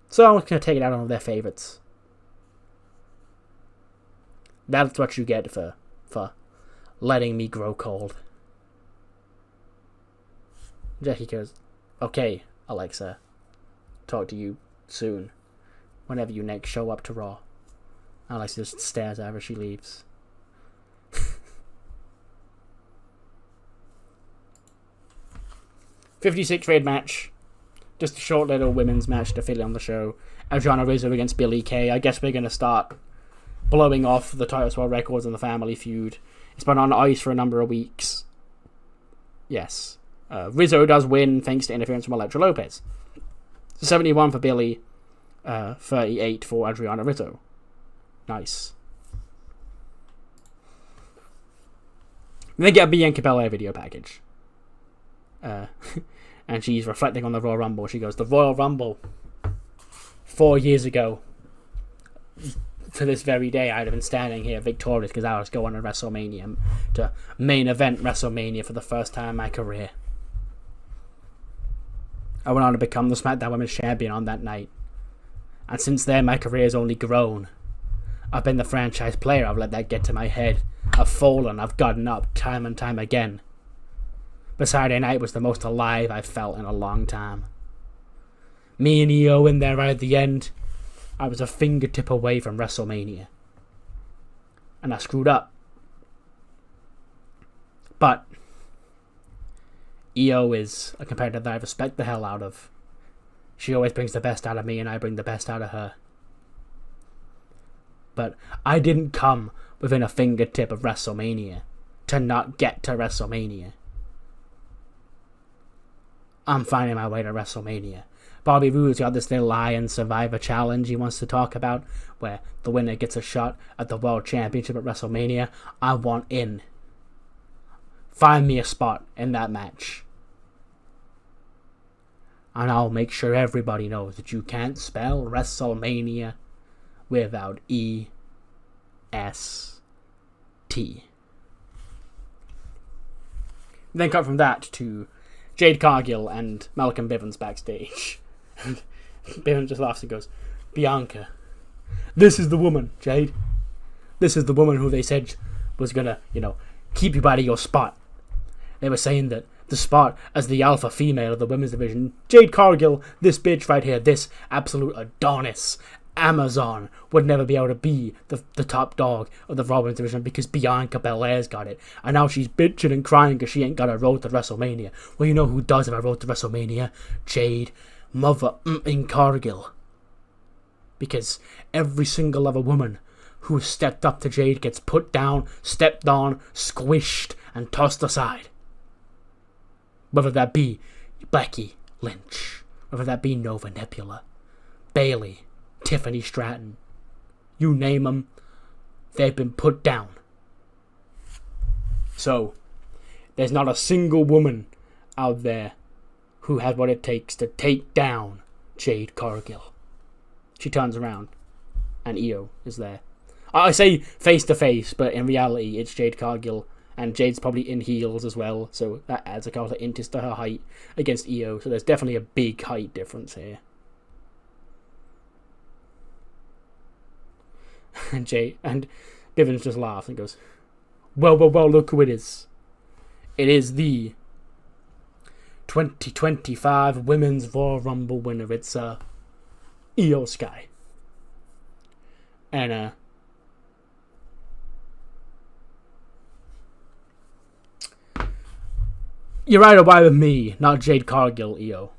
So I'm going to take it out on their favorites. That's what you get for letting me grow cold. Jackie goes, okay, Alexa. Talk to you soon. Whenever you next show up to Raw. Alexa just stares at her as she leaves. 56 raid match. Just a short little women's match to fit on the show. Adriana Rizzo against Billie Kay. I guess we're going to start blowing off the Titus World Records and the family feud. It's been on ice for a number of weeks. Yes. Rizzo does win thanks to interference from Elektra Lopez. 71 for Billie, 38 for Adriana Rizzo. Nice. And they get a Bianca Belair video package. And she's reflecting on the Royal Rumble. She goes, the Royal Rumble 4 years ago, to this very day, I'd have been standing here victorious because I was going to WrestleMania, to main event WrestleMania for the first time in my career. I went on to become the SmackDown Women's Champion on that night. And since then, my career has only grown. I've been the franchise player. I've let that get to my head. I've fallen. I've gotten up time and time again. But Saturday night was the most alive I've felt in a long time. Me and EO in there right at the end. I was a fingertip away from WrestleMania. And I screwed up. But EO is a competitor that I respect the hell out of. She always brings the best out of me and I bring the best out of her. But I didn't come within a fingertip of WrestleMania to not get to WrestleMania. I'm finding my way to WrestleMania. Bobby Roode's got this little Lion Survivor Challenge he wants to talk about, where the winner gets a shot at the World Championship at WrestleMania. I want in. Find me a spot in that match. And I'll make sure everybody knows that you can't spell WrestleMania without E-S-T. Then cut from that to Jade Cargill and Malcolm Bivens backstage. And Bivens just laughs and goes, Bianca, this is the woman, Jade. This is the woman who they said was gonna, keep you out of your spot. They were saying that the spot as the alpha female of the women's division, Jade Cargill, this bitch right here, this absolute Adonis, Amazon, would never be able to be the top dog of the Raw Women's division because Bianca Belair's got it. And now she's bitching and crying because she ain't got a road to WrestleMania. Well, you know who does have a road to WrestleMania? Jade Mother in Cargill. Because every single other woman who has stepped up to Jade gets put down, stepped on, squished, and tossed aside. Whether that be Becky Lynch, whether that be Nova Nebula, Bayley, Tiffany Stratton, you name them, they've been put down. So, there's not a single woman out there who has what it takes to take down Jade Cargill. She turns around, and Io is there. I say face to face, but in reality, it's Jade Cargill, and Jade's probably in heels as well, so that adds a couple of inches to her height against Io. So there's definitely a big height difference here. And Bivens just laughs and goes, well, look who it is. It is the 2025 Women's Royal Rumble winner. It's Io Sky. And you're right away with me, not Jade Cargill, Io.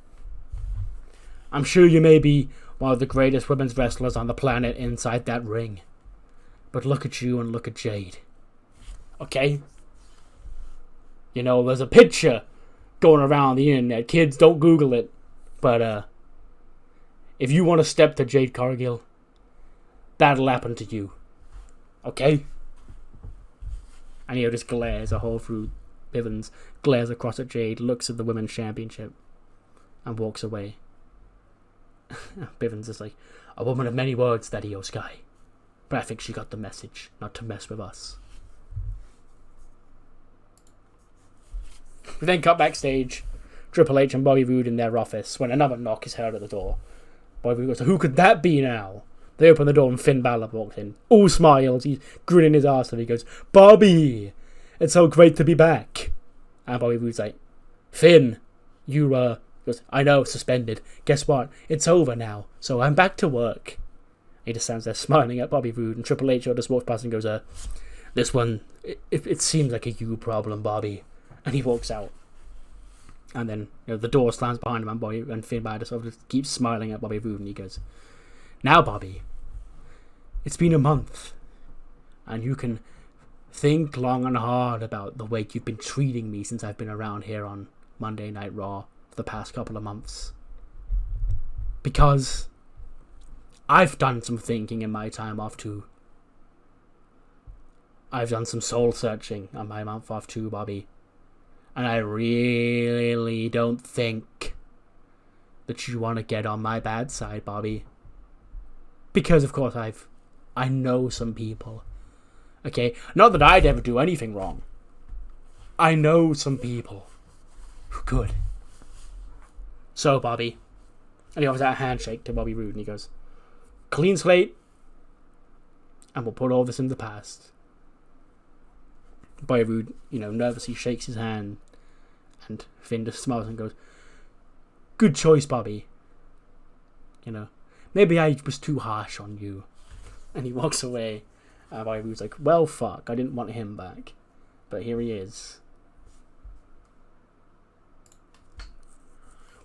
I'm sure you may be one of the greatest women's wrestlers on the planet inside that ring. But look at you and look at Jade. Okay? You know, there's a picture going around the internet. Kids, don't Google it. But, if you want to step to Jade Cargill, that'll happen to you. Okay? And Io just glares a hole through Bivens, glares across at Jade, looks at the Women's Championship, and walks away. Bivens is like, a woman of many words, that Io Sky. But I think she got the message, not to mess with us. We then cut backstage. Triple H and Bobby Roode in their office when another knock is heard at the door. Bobby Roode goes, who could that be now? They open the door and Finn Balor walks in. All smiles, he's grinning his ass off. He goes, Bobby! It's so great to be back. And Bobby Roode's like, Finn, you, goes, I know, suspended. Guess what? It's over now, so I'm back to work. He just stands there smiling at Bobby Roode, and Triple H just walks past and goes, this one, it seems like a you problem, Bobby. And he walks out. And then, the door slams behind him, and Finn Balor just keeps smiling at Bobby Roode, and he goes, now, Bobby, it's been a month, and you can think long and hard about the way you've been treating me since I've been around here on Monday Night Raw for the past couple of months. Because I've done some thinking in my time off too. I've done some soul searching on my month off too, Bobby. And I really don't think that you want to get on my bad side, Bobby. Because, of course, I know some people. Okay? Not that I'd ever do anything wrong. I know some people who could. So, Bobby. And he offers out a handshake to Bobby Roode, and he goes, clean slate, and we'll put all this in the past. Bobby Roode, nervously shakes his hand, and Finn just smiles and goes, good choice, Bobby. Maybe I was too harsh on you. And he walks away. Bobby Roode's like, well, fuck, I didn't want him back. But here he is.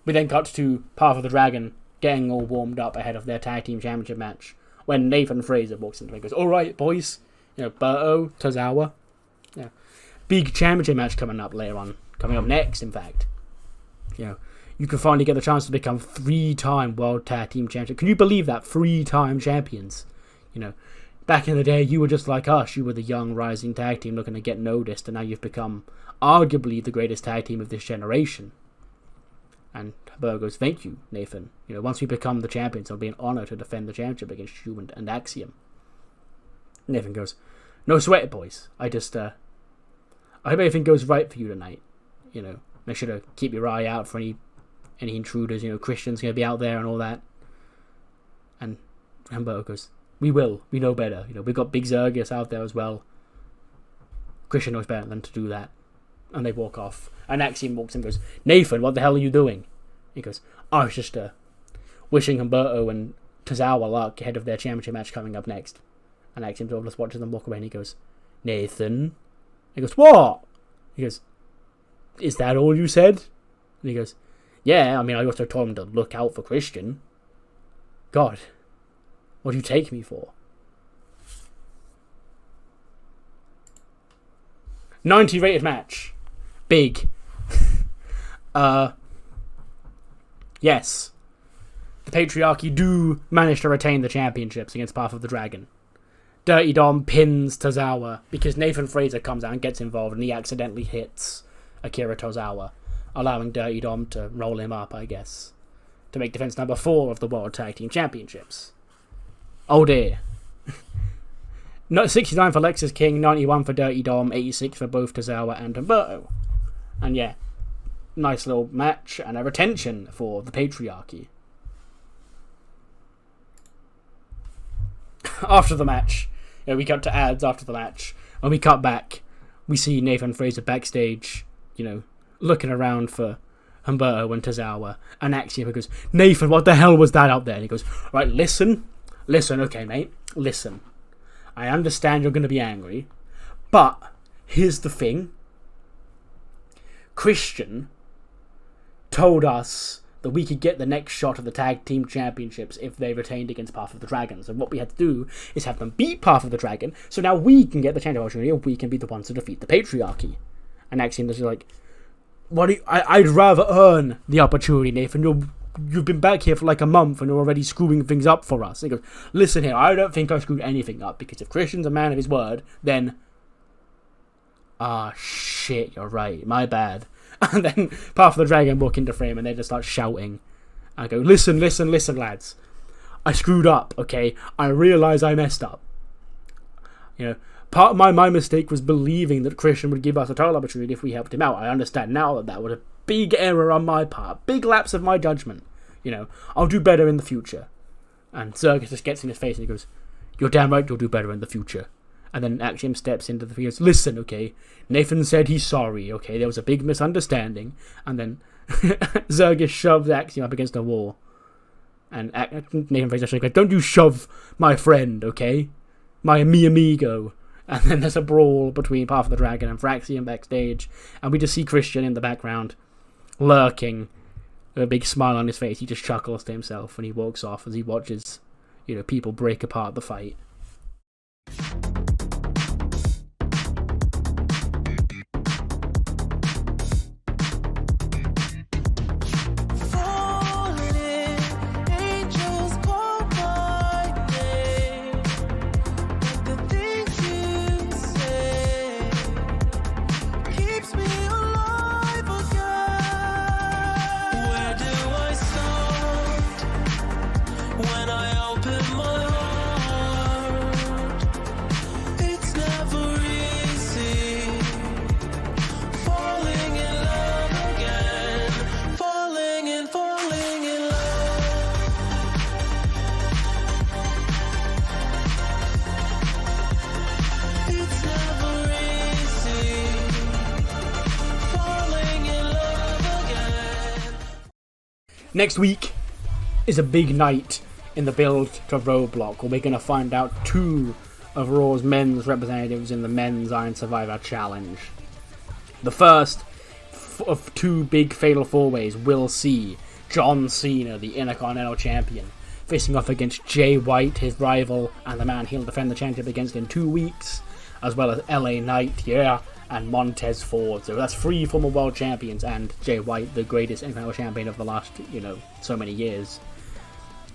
We then cut to Path of the Dragon getting all warmed up ahead of their tag team championship match when Nathan Fraser walks into and goes, alright, boys. Berto, Tozawa. Big championship match coming up later on. Coming up next, in fact. You can finally get the chance to become 3-time World Tag Team Champion. Can you believe that? 3-time champions. Back in the day, you were just like us. You were the young, rising tag team looking to get noticed, and now you've become arguably the greatest tag team of this generation. And Berto goes, thank you, Nathan. Once we become the champions, it'll be an honor to defend the championship against you and Axiom. Nathan goes, no sweat, boys. I hope everything goes right for you tonight. Make sure to keep your eye out for any intruders. Christian's going to be out there and all that. And Berto goes, we will. We know better. We've got Big Zergus out there as well. Christian knows better than to do that. And they walk off. And Axiom walks in and goes, Nathan, what the hell are you doing? He goes, I was just wishing Humberto and Tozawa luck ahead of their championship match coming up next. And Axiom just watches them walk away and he goes, Nathan? He goes, what? He goes, is that all you said? And he goes, yeah, I also told him to look out for Christian. God, what do you take me for? 90 rated match. Big. Yes. The Patriarchy do manage to retain the championships against Path of the Dragon. Dirty Dom pins Tozawa because Nathan Fraser comes out and gets involved and he accidentally hits Akira Tozawa, allowing Dirty Dom to roll him up, I guess, to make defense number 4 of the World Tag Team Championships. Oh dear. 69 for Lexis King, 91 for Dirty Dom, 86 for both Tozawa and Humberto. And yeah, nice little match and a retention for the Patriarchy. After the match, we cut to ads after the match. When we cut back, we see Nathan Fraser backstage, looking around for Humberto and Tozawa. And Axiom goes, Nathan, what the hell was that out there? And he goes, right, listen, okay, mate, listen. I understand you're going to be angry, but here's the thing. Christian told us that we could get the next shot of the Tag Team Championships if they retained against Path of the Dragons. And what we had to do is have them beat Path of the Dragon, so now we can get the championship opportunity and we can be the ones to defeat the Patriarchy. And Axiom is like, I'd rather earn the opportunity, Nathan. You've been back here for like a month and you're already screwing things up for us. And he goes, listen here, I don't think I screwed anything up, because if Christian's a man of his word, then... shit, you're right, my bad. And then Path of the Dragon walk into frame and they just start shouting. I go, listen, lads. I screwed up, okay? I realise I messed up. Part of my mistake was believing that Christian would give us a title opportunity if we helped him out. I understand now that was a big error on my part. Big lapse of my judgment. I'll do better in the future. And Zergus just gets in his face and he goes, you're damn right you'll do better in the future. And then Axiom steps into the field. Listen, okay? Nathan said he's sorry, okay? There was a big misunderstanding. And then Zergus shoves Axiom up against a wall. And Nathan Fraser goes, don't you shove my friend, okay? Mi amigo. And then there's a brawl between Path of the Dragon and Fraxium backstage. And we just see Christian in the background, lurking, with a big smile on his face. He just chuckles to himself when he walks off as he watches, people break apart the fight. Next week is a big night in the build to Roadblock, where we're going to find out 2 of Raw's men's representatives in the Men's Iron Survivor Challenge. The first of 2 big fatal 4-ways will see John Cena, the Intercontinental Champion, facing off against Jay White, his rival, and the man he'll defend the championship against in 2 weeks, as well as LA Knight, and Montez Ford. So that's 3 former world champions and Jay White, the greatest Intercontinental champion of the last, so many years.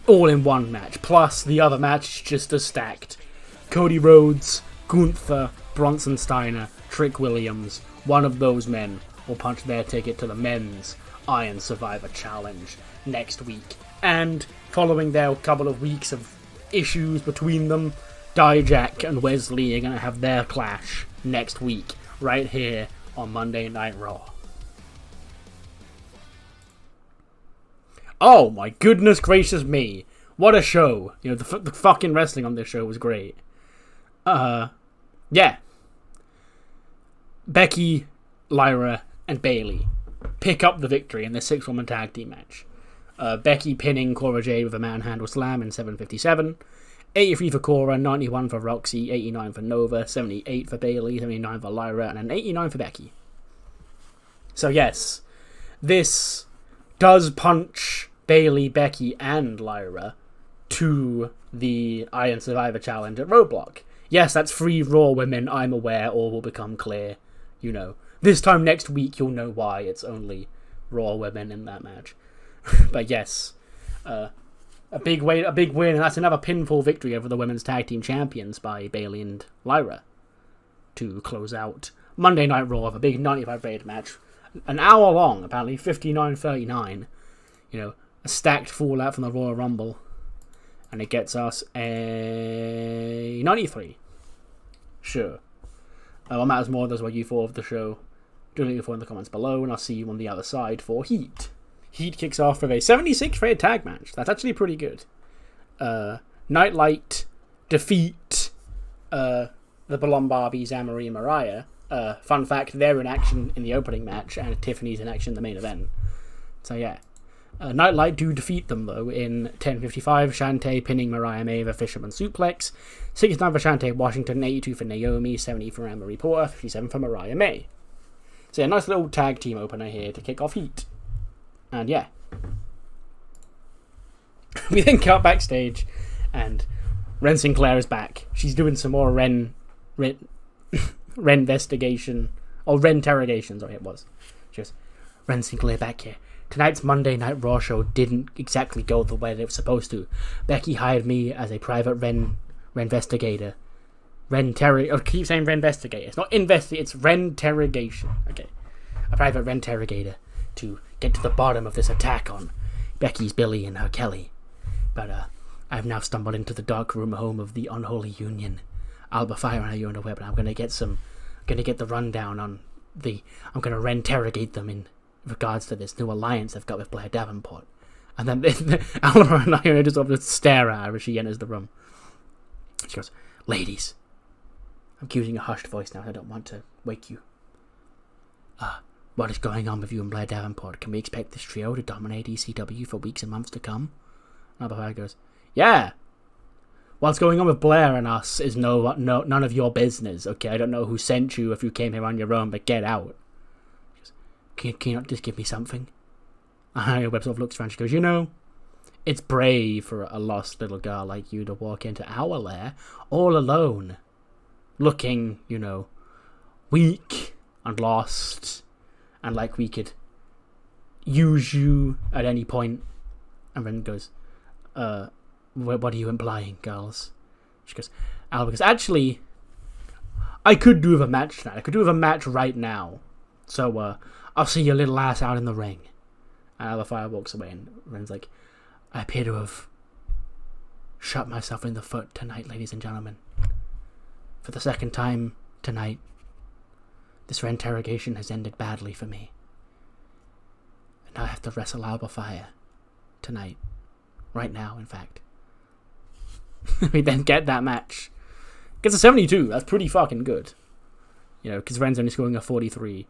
All in one match. Plus, the other match is just as stacked. Cody Rhodes, Gunther, Bronson Steiner, Trick Williams. One of those men will punch their ticket to the Men's Iron Survivor Challenge next week. And following their couple of weeks of issues between them, Dijak and Wes Lee are going to have their clash next week, right here on Monday Night Raw. Oh my goodness gracious me. What a show. The fucking wrestling on this show was great. Yeah. Becky, Lyra, and Bayley pick up the victory in this 6-woman tag team match. Becky pinning Cora Jade with a manhandle slam in 7:57. 83 for Cora, 91 for Roxy, 89 for Nova, 78 for Bayley, 79 for Lyra, and an 89 for Becky. So yes, this does punch Bayley, Becky, and Lyra to the Iron Survivor Challenge at Roadblock. Yes, that's 3 Raw women, I'm aware, all will become clear, This time next week, you'll know why it's only Raw women in that match. But yes, a big win, and that's another pinfall victory over the women's tag team champions by Bayley and Lyra to close out Monday Night Raw of a big 95 rated match, an hour long, apparently 59:39. A stacked fallout from the Royal Rumble, and it gets us a 93. Sure. What matters more, those were you thought of the show. Do leave in the comments below, and I'll see you on the other side for Heat. Heat kicks off with a 76 rated tag match. That's actually pretty good. Nightlight defeat the Blonde Barbies, Anne-Marie and Mariah. Fun fact, they're in action in the opening match, and Tiffany's in action in the main event. So yeah. Nightlight do defeat them, though, in 10:55. Shantae pinning Mariah May with a Fisherman Suplex. 69 for Shantae Washington, 82 for Naomi, 70 for Anne-Marie Porter, 57 for Mariah May. So yeah, nice little tag team opener here to kick off Heat. And yeah. We then cut backstage, and Ren Sinclair is back. She's doing some more Ren investigation, or Ren interrogation, sorry it was. She goes, Ren Sinclair back here. Tonight's Monday Night Raw show didn't exactly go the way it was supposed to. Becky hired me as a private Ren investigator. Keep saying Ren investigator. It's not investigate, it's Ren interrogation. Okay. A private Ren interrogator to get to the bottom of this attack on Becky's Billy and her Kelly. But I've now stumbled into the dark room home of the unholy union. Alba Fire and you're on the web, and I'm gonna get the rundown on I'm gonna Ren interrogate them in regards to this new alliance they've got with Blair Davenport. And then Alba and I just sort of stare at her as she enters the room. She goes, ladies. I'm using a hushed voice now, I don't want to wake you. What is going on with you and Blair Davenport? Can we expect this trio to dominate ECW for weeks and months to come? And Alba Fire goes, yeah. What's going on with Blair and us is none of your business, okay? I don't know who sent you if you came here on your own, but get out. Can you not just give me something? And Webb sort of looks around. She goes, it's brave for a lost little girl like you to walk into our lair all alone, looking, weak and lost, and like we could use you at any point. And Ren goes, what are you implying, girls? She goes, Alba goes, actually, I could do with a match tonight. I could do with a match right now. So, I'll see your little ass out in the ring. And Alba Fire walks away, and Ren's like, I appear to have shot myself in the foot tonight, ladies and gentlemen. For the second time tonight, this interrogation has ended badly for me. And I have to wrestle Alba Fire tonight. Right now, in fact. We then get that match. Gets a 72. That's pretty fucking good. Because Ren's only scoring a 43.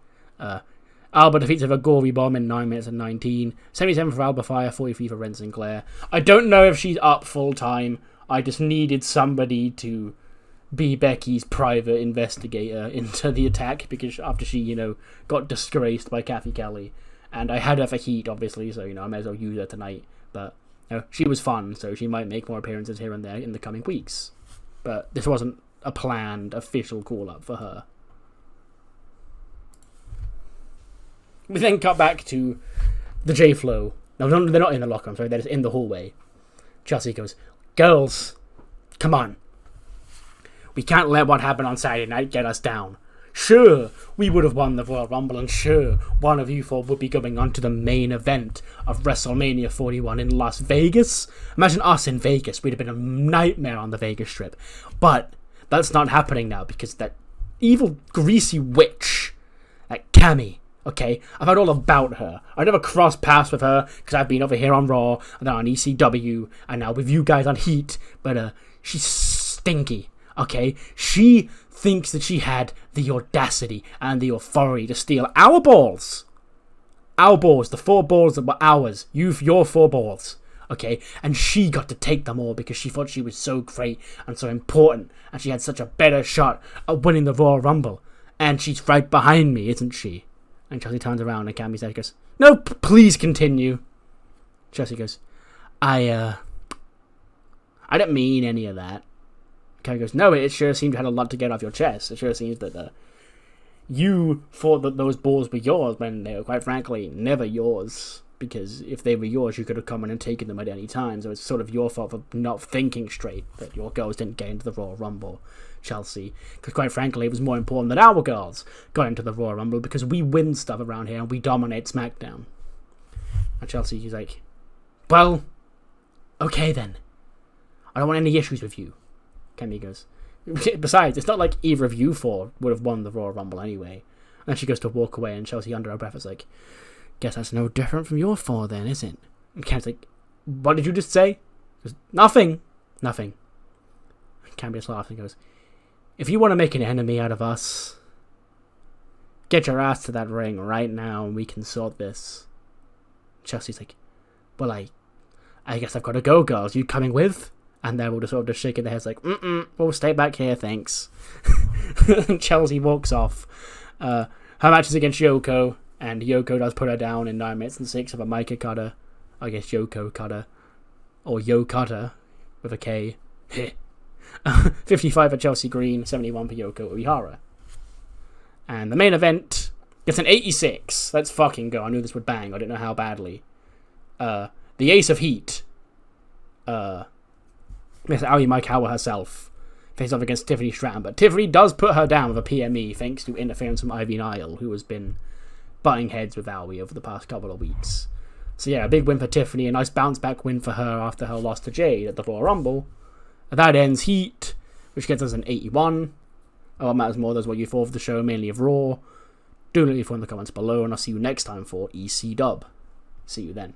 Alba defeats her with a gory bomb in 9 minutes and 19. 77 for Alba Fire, 43 for Ren Sinclair. I don't know if she's up full time. I just needed somebody to be Becky's private investigator into the attack, because after she, got disgraced by Kathy Kelly. And I had her for Heat, obviously, so, I may as well use her tonight. But she was fun, so she might make more appearances here and there in the coming weeks. But this wasn't a planned, official call-up for her. We then cut back to the J-Flow. No, they're not in the locker room, sorry, they're just in the hallway. Chelsea goes, girls, come on. We can't let what happened on Saturday night get us down. Sure, we would have won the Royal Rumble, and sure, one of you four would be going on to the main event of WrestleMania 41 in Las Vegas. Imagine us in Vegas. We'd have been a nightmare on the Vegas Strip. But that's not happening now, because that evil, greasy witch, that Cammy, okay, I've heard all about her. I never crossed paths with her, because I've been over here on Raw, and then on ECW, and now with you guys on Heat, but she's stinky, okay? She thinks that she had the audacity and the authority to steal our balls. Our balls, the 4 balls that were ours. Your 4 balls, okay? And she got to take them all because she thought she was so great and so important, and she had such a better shot at winning the Royal Rumble. And she's right behind me, isn't she? And Chelsea turns around and Cammy says, goes, no, please continue. Chelsea goes, I didn't mean any of that. Cammy goes, no, it sure seemed you had a lot to get off your chest. It sure seems that You thought that those balls were yours when they were, quite frankly, never yours. Because if they were yours, you could have come in and taken them at any time. So it's sort of your fault for not thinking straight that your girls didn't get into the Royal Rumble, Chelsea. Because quite frankly, it was more important that our girls got into the Royal Rumble because we win stuff around here and we dominate SmackDown. And Chelsea, he's like, well, okay then. I don't want any issues with you. Kemi goes, besides, it's not like either of you four would have won the Royal Rumble anyway. And she goes to walk away and Chelsea under her breath is like, guess that's no different from your four then, is it? And Cam's like, what did you just say? He goes, nothing. And Cam just laughs and goes, if you want to make an enemy out of us, get your ass to that ring right now and we can sort this. Chelsea's like, well, I guess I've got to go, girls. You coming with? And they're all just sort of shaking their heads like, we'll stay back here, thanks. And Chelsea walks off. Her match is against Yoko. And Yoko does put her down in 9 minutes and 6 of a Micah cutter. I guess Yoko cutter. Or Yo cutter. With a K. 55 for Chelsea Green. 71 for Yoko Uehara. And the main event gets an 86. Let's fucking go. I knew this would bang. I didn't know how badly. The Ace of Heat. Miss Aoi Maikawa herself. Faces off against Tiffany Stratton. But Tiffany does put her down with a PME. Thanks to interference from Ivy Nile. Who has been butting heads with Aoi over the past couple of weeks. So yeah, a big win for Tiffany, a nice bounce back win for her after her loss to Jade at the Royal Rumble. And that ends Heat, which gets us an 81. What matters more is what you thought of the show, mainly of Raw. Do leave in the comments below, and I'll see you next time for EC Dub. See you then.